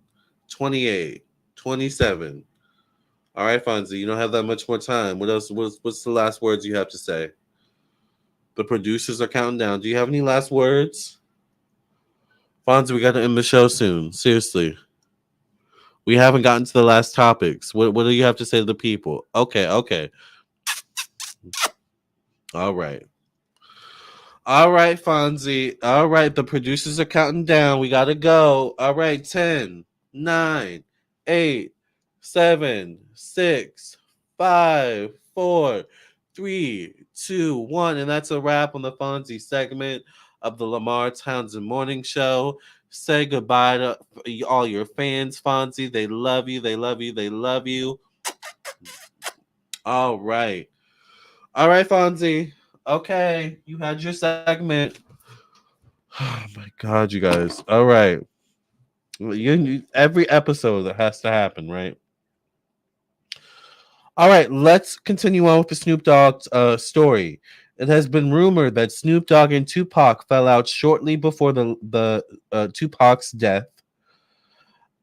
28, 27. All right, Fonzie, you don't have that much more time. What else? What's the last words you have to say? The producers are counting down. Do you have any last words? Fonzie, we got to end the show soon. Seriously. We haven't gotten to the last topics. What do you have to say to the people? Okay, okay. All right. All right, Fonzie. All right, the producers are counting down. We got to go. All right, 10, 9, 8, 7, 6, 5, 4, 3, 2, 1. And that's a wrap on the Fonzie segment of the Lamarr Townsend Morning Show. Say goodbye to all your fans, Fonzie. They love you. They love you. They love you. All right. All right, Fonzie. Okay, you had your segment. Oh my god, you guys. All right. Every episode that has to happen, right? All right, let's continue on with the Snoop Dogg's story. It has been rumored that Snoop Dogg and Tupac fell out shortly before the Tupac's death.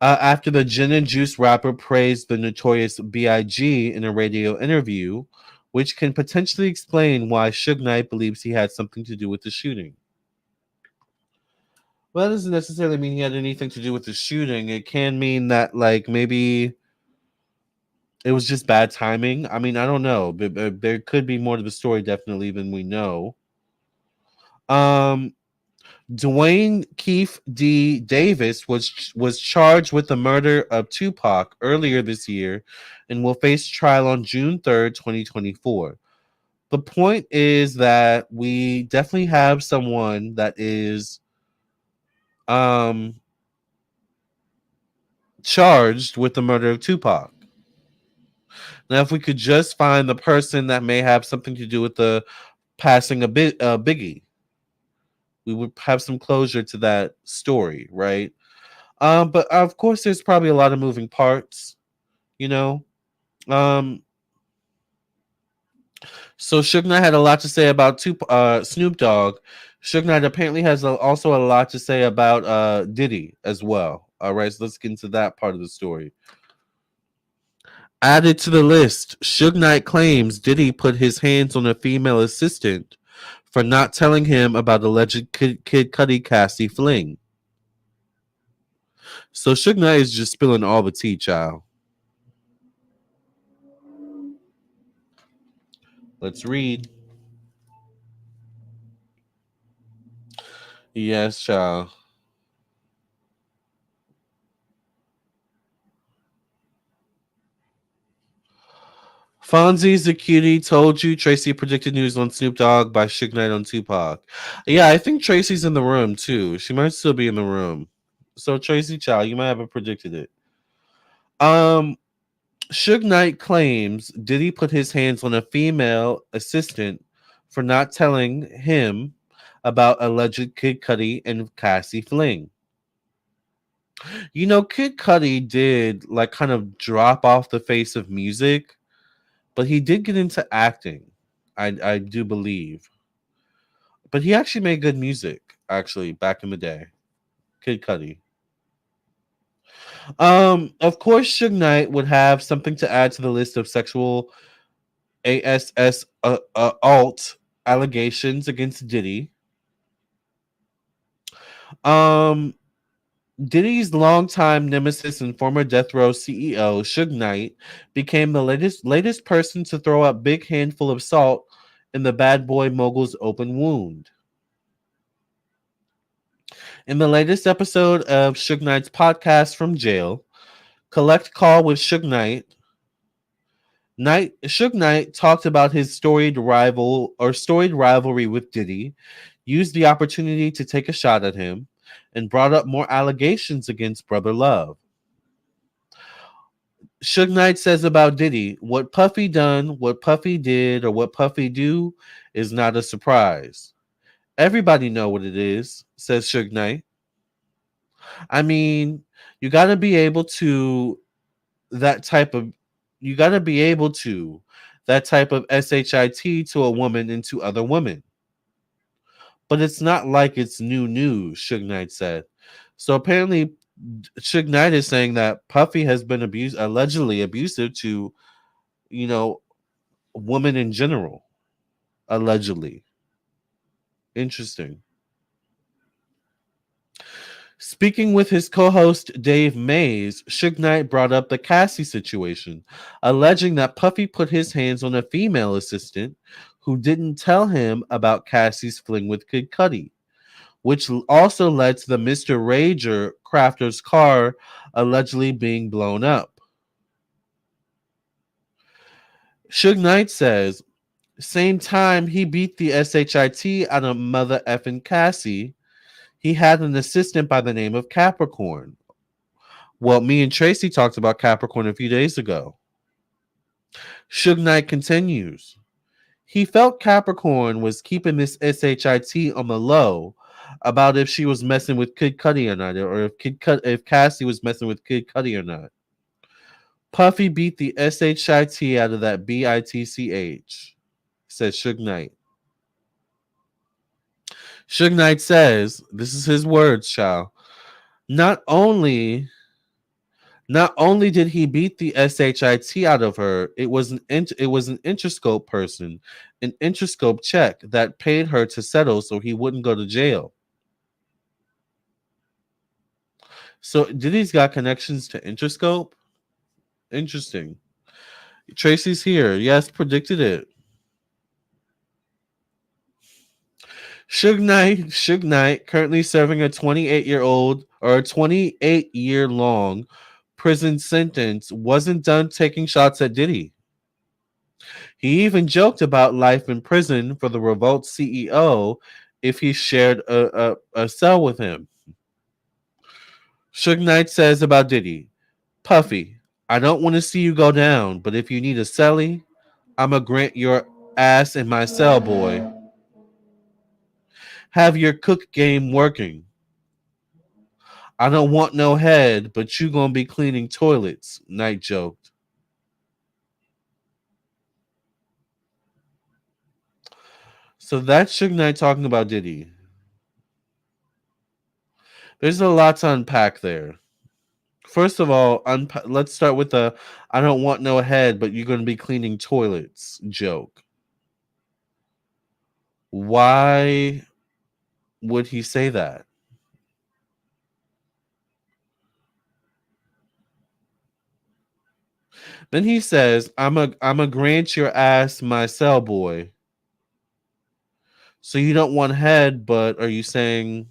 After the Gin and Juice rapper praised the notorious B.I.G. in a radio interview, which can potentially explain why Suge Knight believes he had something to do with the shooting. Well, that doesn't necessarily mean he had anything to do with the shooting. It can mean that, like, maybe it was just bad timing. I mean, I don't know, but there could be more to the story definitely than we know. Um, Dwayne Keefe D. Davis was charged with the murder of Tupac earlier this year and will face trial on June 3rd, 2024. The point is that we definitely have someone that is um charged with the murder of Tupac. Now, if we could just find the person that may have something to do with the passing of Biggie, we would have some closure to that story, right? But of course, there's probably a lot of moving parts, you know. Um, so Suge Knight had a lot to say about Snoop Dogg. Suge Knight apparently has also a lot to say about Diddy as well. All right, so let's get into that part of the story. Added to the list, Suge Knight claims Diddy put his hands on a female assistant for not telling him about alleged Kid Cudi Cassie fling. So Suge Knight is just spilling all the tea, child. Let's read. Yes, child. Fonzie's the cutie told you Tracy predicted news on Snoop Dogg by Suge Knight on Tupac. Yeah, I think Tracy's in the room too. She might still be in the room. So Tracy Child, you might have predicted it. Um, Suge Knight claims Diddy put his hands on a female assistant for not telling him about alleged Kid Cudi and Cassie fling. You know, Kid Cudi did like kind of drop off the face of music, but he did get into acting. I do believe, but he actually made good music. Actually, back in the day, Kid Cudi. Of course, Suge Knight would have something to add to the list of sexual ASS alt allegations against Diddy. Um, Diddy's longtime nemesis and former Death Row CEO, Suge Knight, became the latest person to throw a big handful of salt in the bad boy mogul's open wound. In the latest episode of Suge Knight's podcast from jail, Collect Call with Suge Suge Knight talked about his storied rivalry with Diddy, used the opportunity to take a shot at him, and brought up more allegations against Brother Love. Suge Knight says about Diddy, what Puffy done, what Puffy did, or what Puffy do is not a surprise. Everybody know what it is, says Suge Knight. I mean, you got to be able to that type of you got to be able to that type of shit to a woman and to other women. But it's not like it's new news, Suge Knight said. So apparently Suge Knight is saying that Puffy has been allegedly abusive to, you know, women in general. Allegedly. Interesting. Speaking with his co-host Dave Mays, Suge Knight brought up the Cassie situation, alleging that Puffy put his hands on a female assistant who didn't tell him about Cassie's fling with Kid Cudi, which also led to the Mr. Rager crafter's car allegedly being blown up. Suge Knight says, same time he beat the SHIT out of mother effing Cassie, he had an assistant by the name of Capricorn. Well, me and Tracy talked about Capricorn a few days ago. Suge Knight continues. He felt Capricorn was keeping this SHIT on the low about if she was messing with Kid Cudi or not, or if Cassie was messing with Kid Cudi or not. Puffy beat the SHIT out of that BITCH, says Suge Knight. Suge Knight says, this is his words, child. Not only Not only did he beat the SHIT out of her, it was an Interscope person, an Interscope check that paid her to settle so he wouldn't go to jail. So Diddy's got connections to Interscope. Interesting. Tracy's here. Yes, predicted it. Suge Knight, currently serving a 28-year-old or a 28-year long prison sentence, wasn't done taking shots at Diddy. He even joked about life in prison for the Revolt CEO if he shared a cell with him. Suge Knight says about Diddy, Puffy, I don't want to see you go down, but if you need a celly, I'ma grant your ass in my cell, boy. Have your cook game working. I don't want no head, but you gonna be cleaning toilets, Knight joked. So that's Suge Knight talking about Diddy. There's a lot to unpack there. First of all, let's start with the I don't want no head, but you're going to be cleaning toilets joke. Why would he say that? Then he says, I'm a grant your ass my cell boy. So you don't want head, but are you saying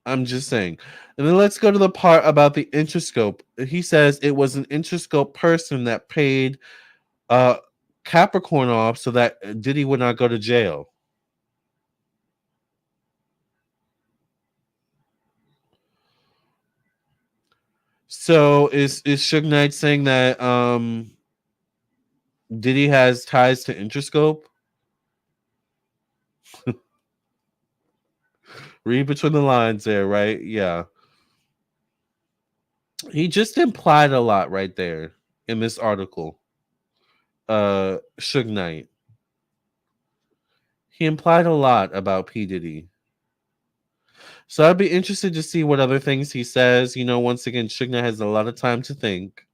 I'm just saying. And then let's go to the part about the Interscope. He says it was an Interscope person that paid uh Capricorn off so that Diddy would not go to jail. So is Suge Knight saying that Diddy has ties to Interscope? Read between the lines there, right? Yeah. He just implied a lot right there in this article. Suge Knight. He implied a lot about P. Diddy. So I'd be interested to see what other things he says. You know, once again, Suge Knight has a lot of time to think.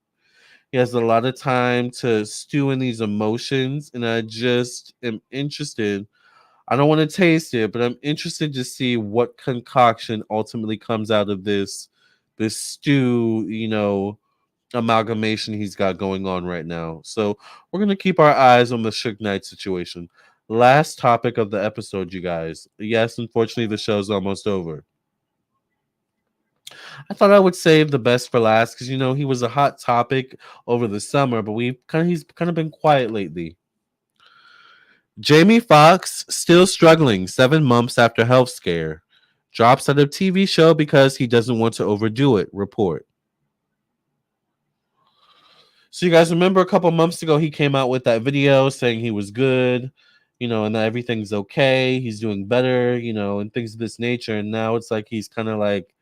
He has a lot of time to stew in these emotions, and I just am interested. I don't want to taste it, but I'm interested to see what concoction ultimately comes out of this stew, you know, amalgamation he's got going on right now. So we're gonna keep our eyes on the Suge Knight situation. Last topic of the episode, you guys. Yes, unfortunately, the show's almost over. I thought I would save the best for last because you know he was a hot topic over the summer, but he's kind of been quiet lately. Jamie Foxx still struggling 7 months after health scare. Drops out of TV show because he doesn't want to overdo it. Report. So you guys remember a couple months ago he came out with that video saying he was good, you know, and that everything's okay, he's doing better, you know, and things of this nature. And now it's like he's kind of like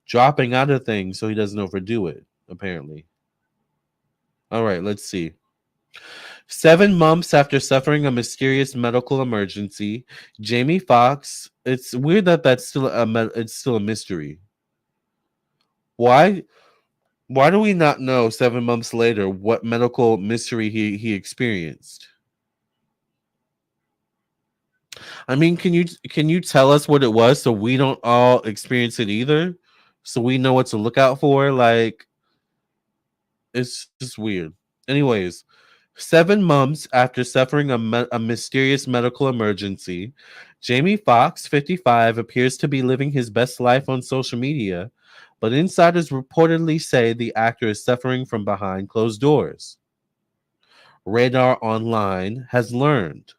dropping out of things so he doesn't overdo it, apparently. All right, let's see. 7 months after suffering a mysterious medical emergency, Jamie Foxx. It's weird that it's still a mystery. Why? Why do we not know 7 months later what medical mystery he experienced? I mean, can you tell us what it was so we don't all experience it either? So we know what to look out for? Like, it's just weird. Anyways, 7 months after suffering a mysterious medical emergency, Jamie Foxx, 55, appears to be living his best life on social media, but insiders reportedly say the actor is suffering from behind closed doors. Radar Online has learned.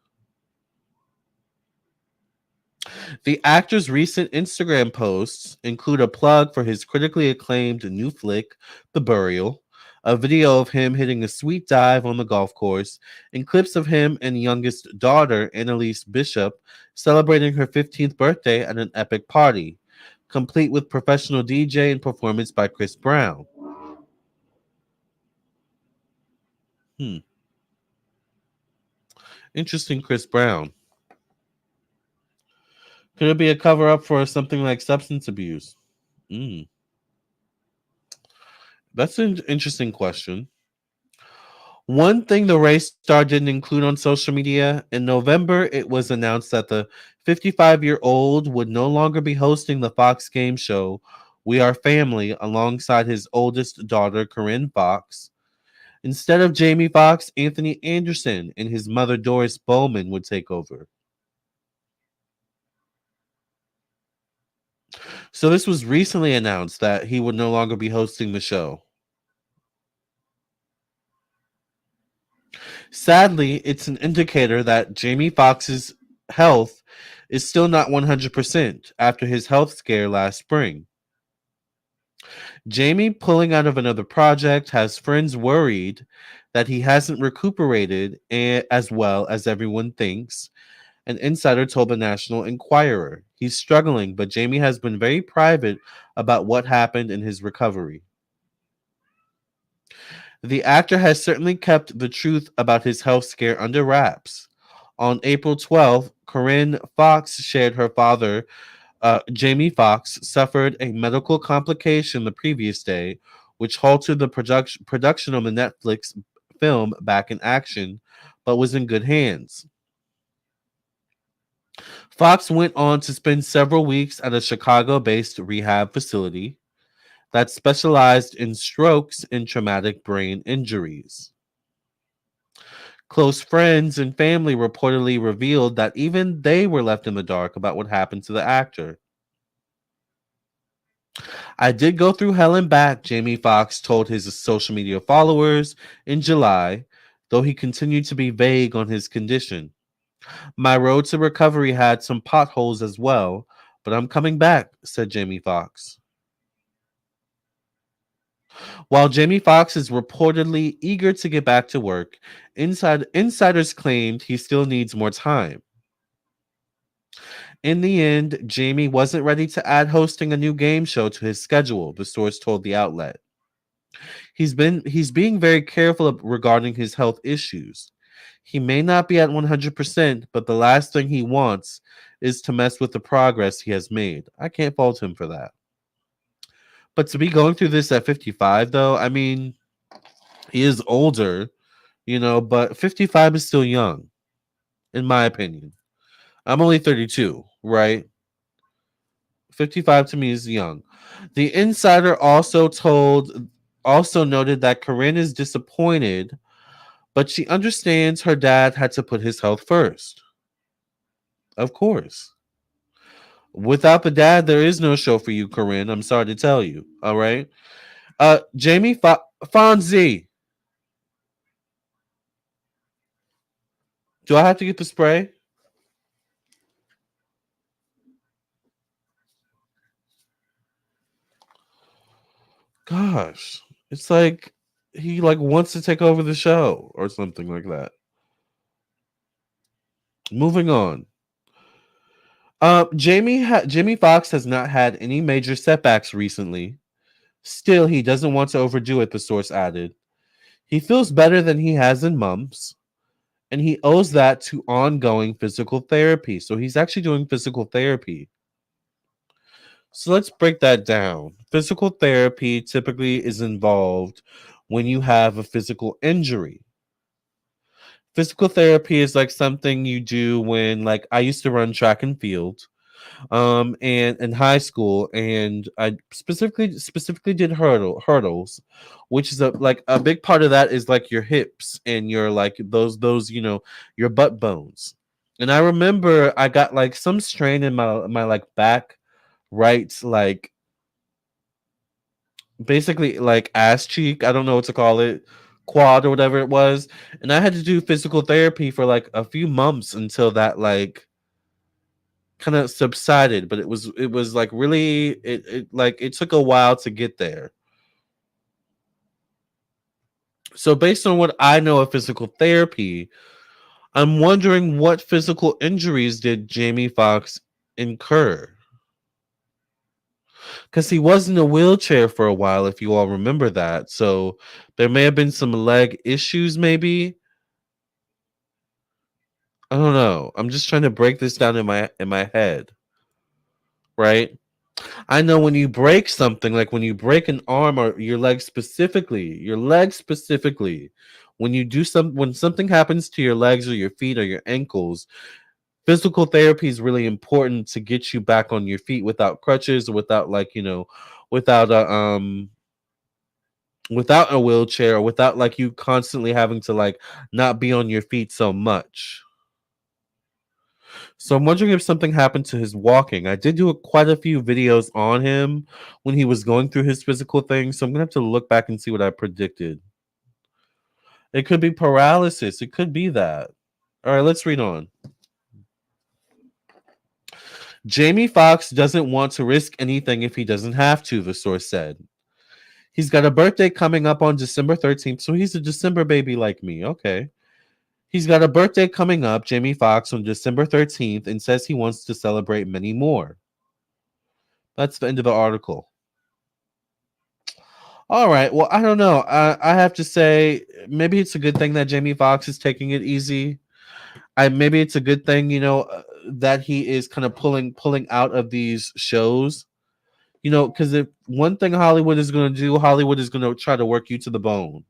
The actor's recent Instagram posts include a plug for his critically acclaimed new flick, The Burial, a video of him hitting a sweet dive on the golf course, and clips of him and youngest daughter, Annalise Bishop, celebrating her 15th birthday at an epic party. complete with professional DJ and performance by Chris Brown. Hmm. Interesting, Chris Brown. Could it be a cover up for something like substance abuse? Mm. That's an interesting question. One thing the race star didn't include on social media in November, it was announced that the 55-year-old would no longer be hosting the Fox game show We Are Family alongside his oldest daughter, Corinne Fox. Instead of Jamie Foxx, Anthony Anderson and his mother, Doris Bowman, would take over. So this was recently announced that he would no longer be hosting the show. Sadly, it's an indicator that Jamie Foxx's health is still not 100% after his health scare last spring. Jamie pulling out of another project has friends worried that he hasn't recuperated as well as everyone thinks. An insider told the National Enquirer. He's struggling, but Jamie has been very private about what happened in his recovery. The actor has certainly kept the truth about his health scare under wraps. On April 12th, Corinne Fox shared her father, Jamie Foxx, suffered a medical complication the previous day, which halted the production of the Netflix film Back in Action, but was in good hands. Fox went on to spend several weeks at a Chicago based rehab facility that specialized in strokes and traumatic brain injuries. Close friends and family reportedly revealed that even they were left in the dark about what happened to the actor. I did go through hell and back, Jamie Foxx told his social media followers in July, though he continued to be vague on his condition. My road to recovery had some potholes as well, but I'm coming back, said Jamie Foxx. While Jamie Foxx is reportedly eager to get back to work, insiders claimed he still needs more time. In the end, Jamie wasn't ready to add hosting a new game show to his schedule, the source told the outlet. He's being very careful regarding his health issues. He may not be at 100%, but the last thing he wants is to mess with the progress he has made. I can't fault him for that. But to be going through this at 55, though, I mean, he is older, but 55 is still young, in my opinion. I'm only 32, right? 55 to me is young. The insider also noted that Corinne is disappointed, but she understands her dad had to put his health first. Of course. Without the dad, there is no show for you, Corinne. I'm sorry to tell you. All right. Jamie Fonzie. Do I have to get the spray? Gosh. It's like he wants to take over the show or something like that. Moving on. Jamie Foxx has not had any major setbacks recently. Still, he doesn't want to overdo it, the source added. He feels better than he has in months, and he owes that to ongoing physical therapy. So he's actually doing physical therapy. So let's break that down. Physical therapy typically is involved when you have a physical injury. Physical therapy is like something you do when, like, I used to run track and field and in high school, and I specifically did hurdles, which is a big part of that is like your hips and your like those your butt bones. And I remember I got like some strain in my like back right, like basically like ass cheek, I don't know what to call it, quad or whatever it was, and I had to do physical therapy for like a few months until that like kind of subsided, but it was like really it took a while to get there. So based on what I know of physical therapy, I'm wondering what physical injuries did Jamie Foxx incur? because he was in a wheelchair for a while, if you all remember that. So there may have been some leg issues, maybe. I don't know. I'm just trying to break this down in my head, right? I know when you break something, like when you break an arm or your leg specifically, when something happens to your legs or your feet or your ankles, physical therapy is really important to get you back on your feet without crutches or without without a without a wheelchair or without like you constantly having to like not be on your feet so much. So I'm wondering if something happened to his walking. I did do quite a few videos on him when he was going through his physical things, so I'm gonna have to look back and see what I predicted. It could be paralysis. It could be that. All right, let's read on. Jamie Foxx doesn't want to risk anything if he doesn't have to, the source said. He's got a birthday coming up on December 13th, so he's a December baby like me. Okay. He's got a birthday coming up, Jamie Foxx, on December 13th, and says he wants to celebrate many more. That's the end of the article. All right. Well, I don't know. I have to say, maybe it's a good thing that Jamie Foxx is taking it easy. Maybe it's a good thing, that he is kind of pulling out of these shows. Because if one thing Hollywood is going to do, Hollywood is going to try to work you to the bone.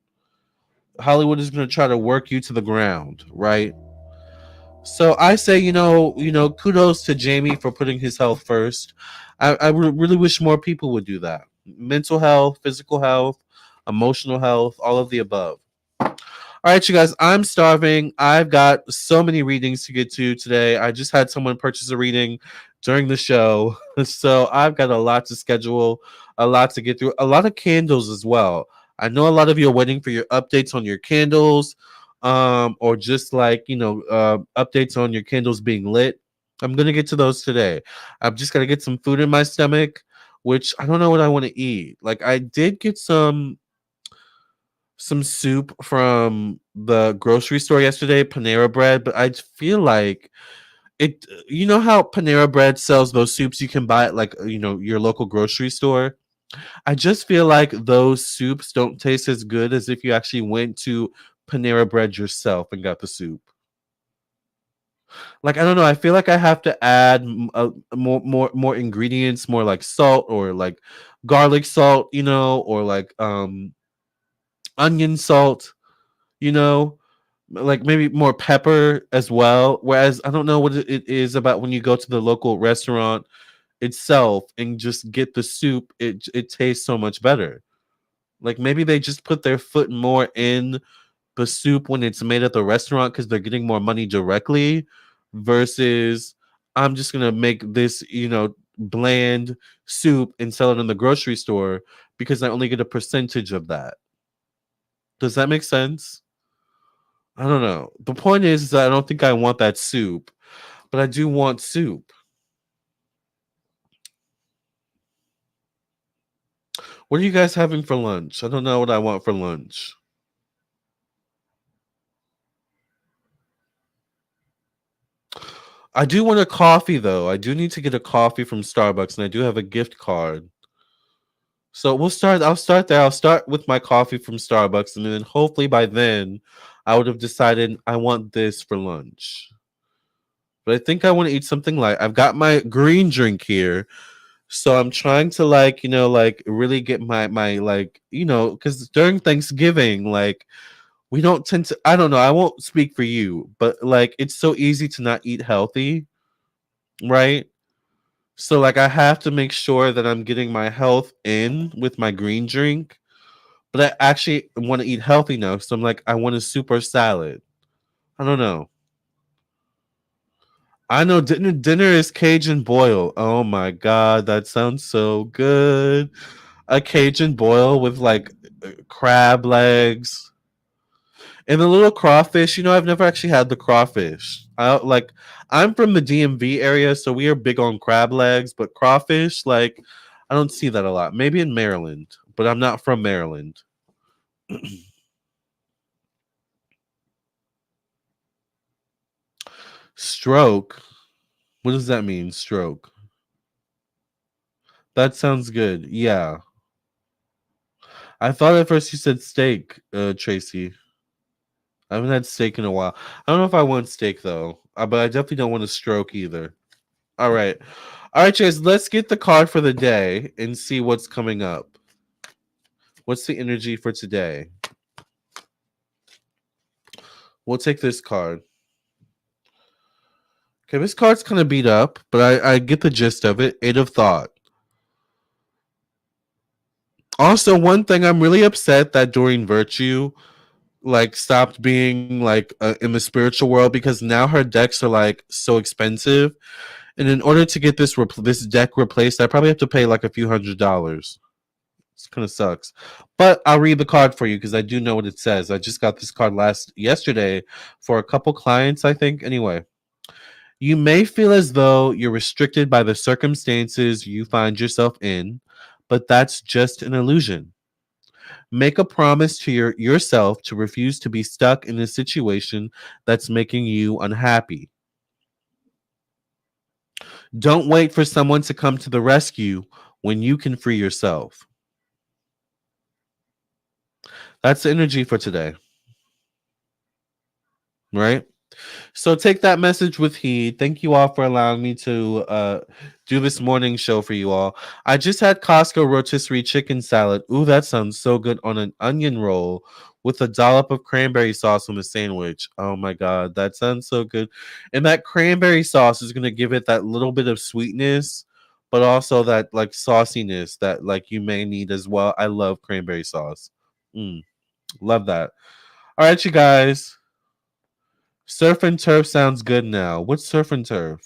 Hollywood is going to try to work you to the ground, right? So I say, kudos to Jamie for putting his health first. Really wish more people would do that. Mental health, physical health, emotional health, all of the above. All right, you guys, I'm starving. I've got so many readings to get to today. I just had someone purchase a reading during the show. So I've got a lot to schedule, a lot to get through, a lot of candles as well. I know a lot of you are waiting for your updates on your candles, or just like, updates on your candles being lit. I'm going to get to those today. I've just got to get some food in my stomach, which I don't know what I want to eat. Like, I did get some soup from the grocery store yesterday, Panera Bread, but I feel like it. You know how Panera Bread sells those soups you can buy at like your local grocery store. I just feel like those soups don't taste as good as if you actually went to Panera Bread yourself and got the soup. Like I don't know, I feel like I have to add more ingredients, more like salt or like garlic salt, or like onion salt, you know, like maybe more pepper as well. Whereas I don't know what it is about when you go to the local restaurant itself and just get the soup. It tastes so much better. Like maybe they just put their foot more in the soup when it's made at the restaurant because they're getting more money directly versus I'm just gonna make this, bland soup and sell it in the grocery store because I only get a percentage of that. Does that make sense? I don't know. The point is that I don't think I want that soup, but I do want soup. What are you guys having for lunch? I don't know what I want for lunch. I do want a coffee though. I do need to get a coffee from Starbucks and I do have a gift card. So I'll start there. I'll start with my coffee from Starbucks and then hopefully by then I would have decided I want this for lunch. But I think I want to eat something light. I've got my green drink here. So I'm trying to like, like really get my like, cuz during Thanksgiving like we don't tend to I don't know, I won't speak for you, but like it's so easy to not eat healthy, right? So like I have to make sure that I'm getting my health in with my green drink, but I actually want to eat healthy now. So I'm like I want a super salad. I don't know. I know dinner is Cajun boil. Oh my god, that sounds so good. A Cajun boil with like crab legs and the little crawfish. I've never actually had the crawfish. I'm from the DMV area, so we are big on crab legs, but crawfish, like I don't see that a lot. Maybe in Maryland, but I'm not from Maryland. Stroke. What does that mean? Stroke. That sounds good. Yeah. I thought at first you said steak, Tracy. I haven't had steak in a while. I don't know if I want steak though, but I definitely don't want a stroke either. All right. All right, guys, let's get the card for the day and see what's coming up. What's the energy for today? We'll take this card. Okay, this card's kind of beat up, but I get the gist of it. Eight of Thought. Also, one thing I'm really upset that Doreen Virtue like stopped being like in the spiritual world because now her decks are like so expensive, and in order to get this deck replaced, I probably have to pay like a few $100s. This kind of sucks, but I'll read the card for you because I do know what it says. I just got this card yesterday for a couple clients, I think. Anyway, you may feel as though you're restricted by the circumstances you find yourself in, but that's just an illusion. Make a promise to yourself to refuse to be stuck in a situation that's making you unhappy. Don't wait for someone to come to the rescue when you can free yourself. That's the energy for today. Right? So take that message with heed. Thank you all for allowing me to do this morning show for you all. I just had Costco rotisserie chicken salad. Ooh, that sounds so good on an onion roll with a dollop of cranberry sauce on the sandwich. Oh my God, that sounds so good. And that cranberry sauce is going to give it that little bit of sweetness, but also that like sauciness that like you may need as well. I love cranberry sauce. Love that. All right, you guys. Surf and turf sounds good now. What's surf and turf?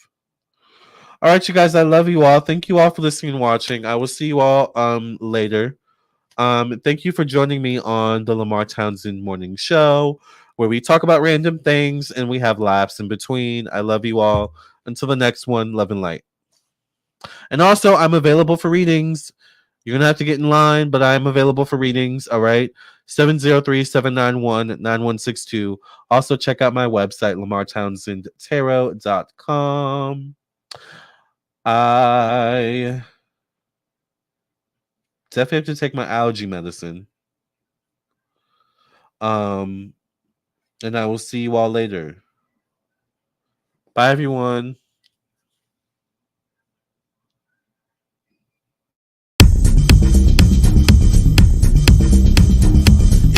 All right, you guys. I love you all. Thank you all for listening and watching. I will see you all later. Thank you for joining me on the Lamarr Townsend Morning Show, where we talk about random things and we have laughs in between. I love you all. Until the next one, love and light. And also, I'm available for readings. You're going to have to get in line, but I'm available for readings. All right. 703-791-9162. Also, check out my website, lamarrtownsendtarot.com. I definitely have to take my allergy medicine. And I will see you all later. Bye, everyone.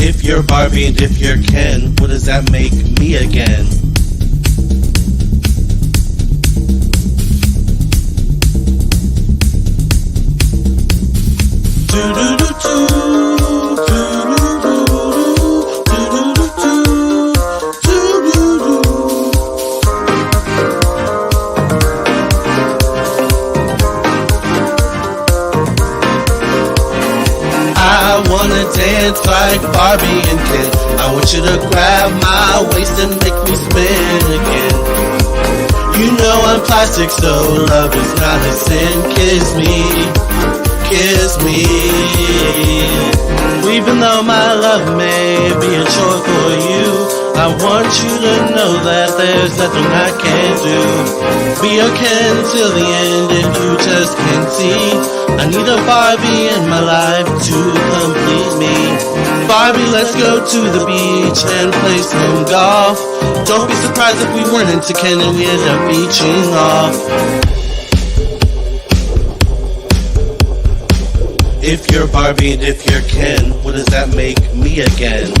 If you're Barbie and if you're Ken, what does that make me again? I wanna dance like Barbie and Ken. I want you to grab my waist and make me spin again. You know I'm plastic, so love is not a sin. Kiss me, kiss me. Even though my love may be a chore for you, I want you to know that there's nothing I can't do. Be your Ken till the end if you just can't see. I need a Barbie in my life to complete me. Barbie, let's go to the beach and play some golf. Don't be surprised if we weren't into Ken and we end up beaching off. If you're Barbie and if you're Ken, what does that make me again?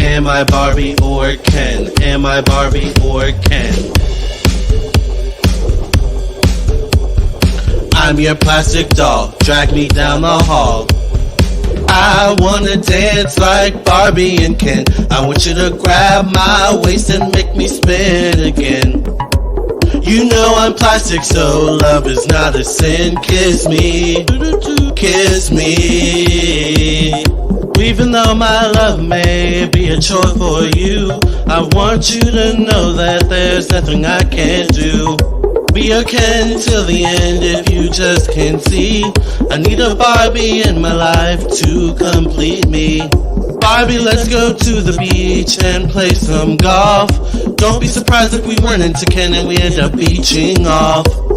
Am I Barbie or Ken? Am I Barbie or Ken? I'm your plastic doll, drag me down the hall. I wanna dance like Barbie and Ken. I want you to grab my waist and make me spin again. You know I'm plastic, so love is not a sin. Kiss me, kiss me. Even though my love may be a chore for you, I want you to know that there's nothing I can't do. Be your Ken till the end if you just can't see. I need a Barbie in my life to complete me. Barbie, let's go to the beach and play some golf. Don't be surprised if we run into Ken and we end up beaching off.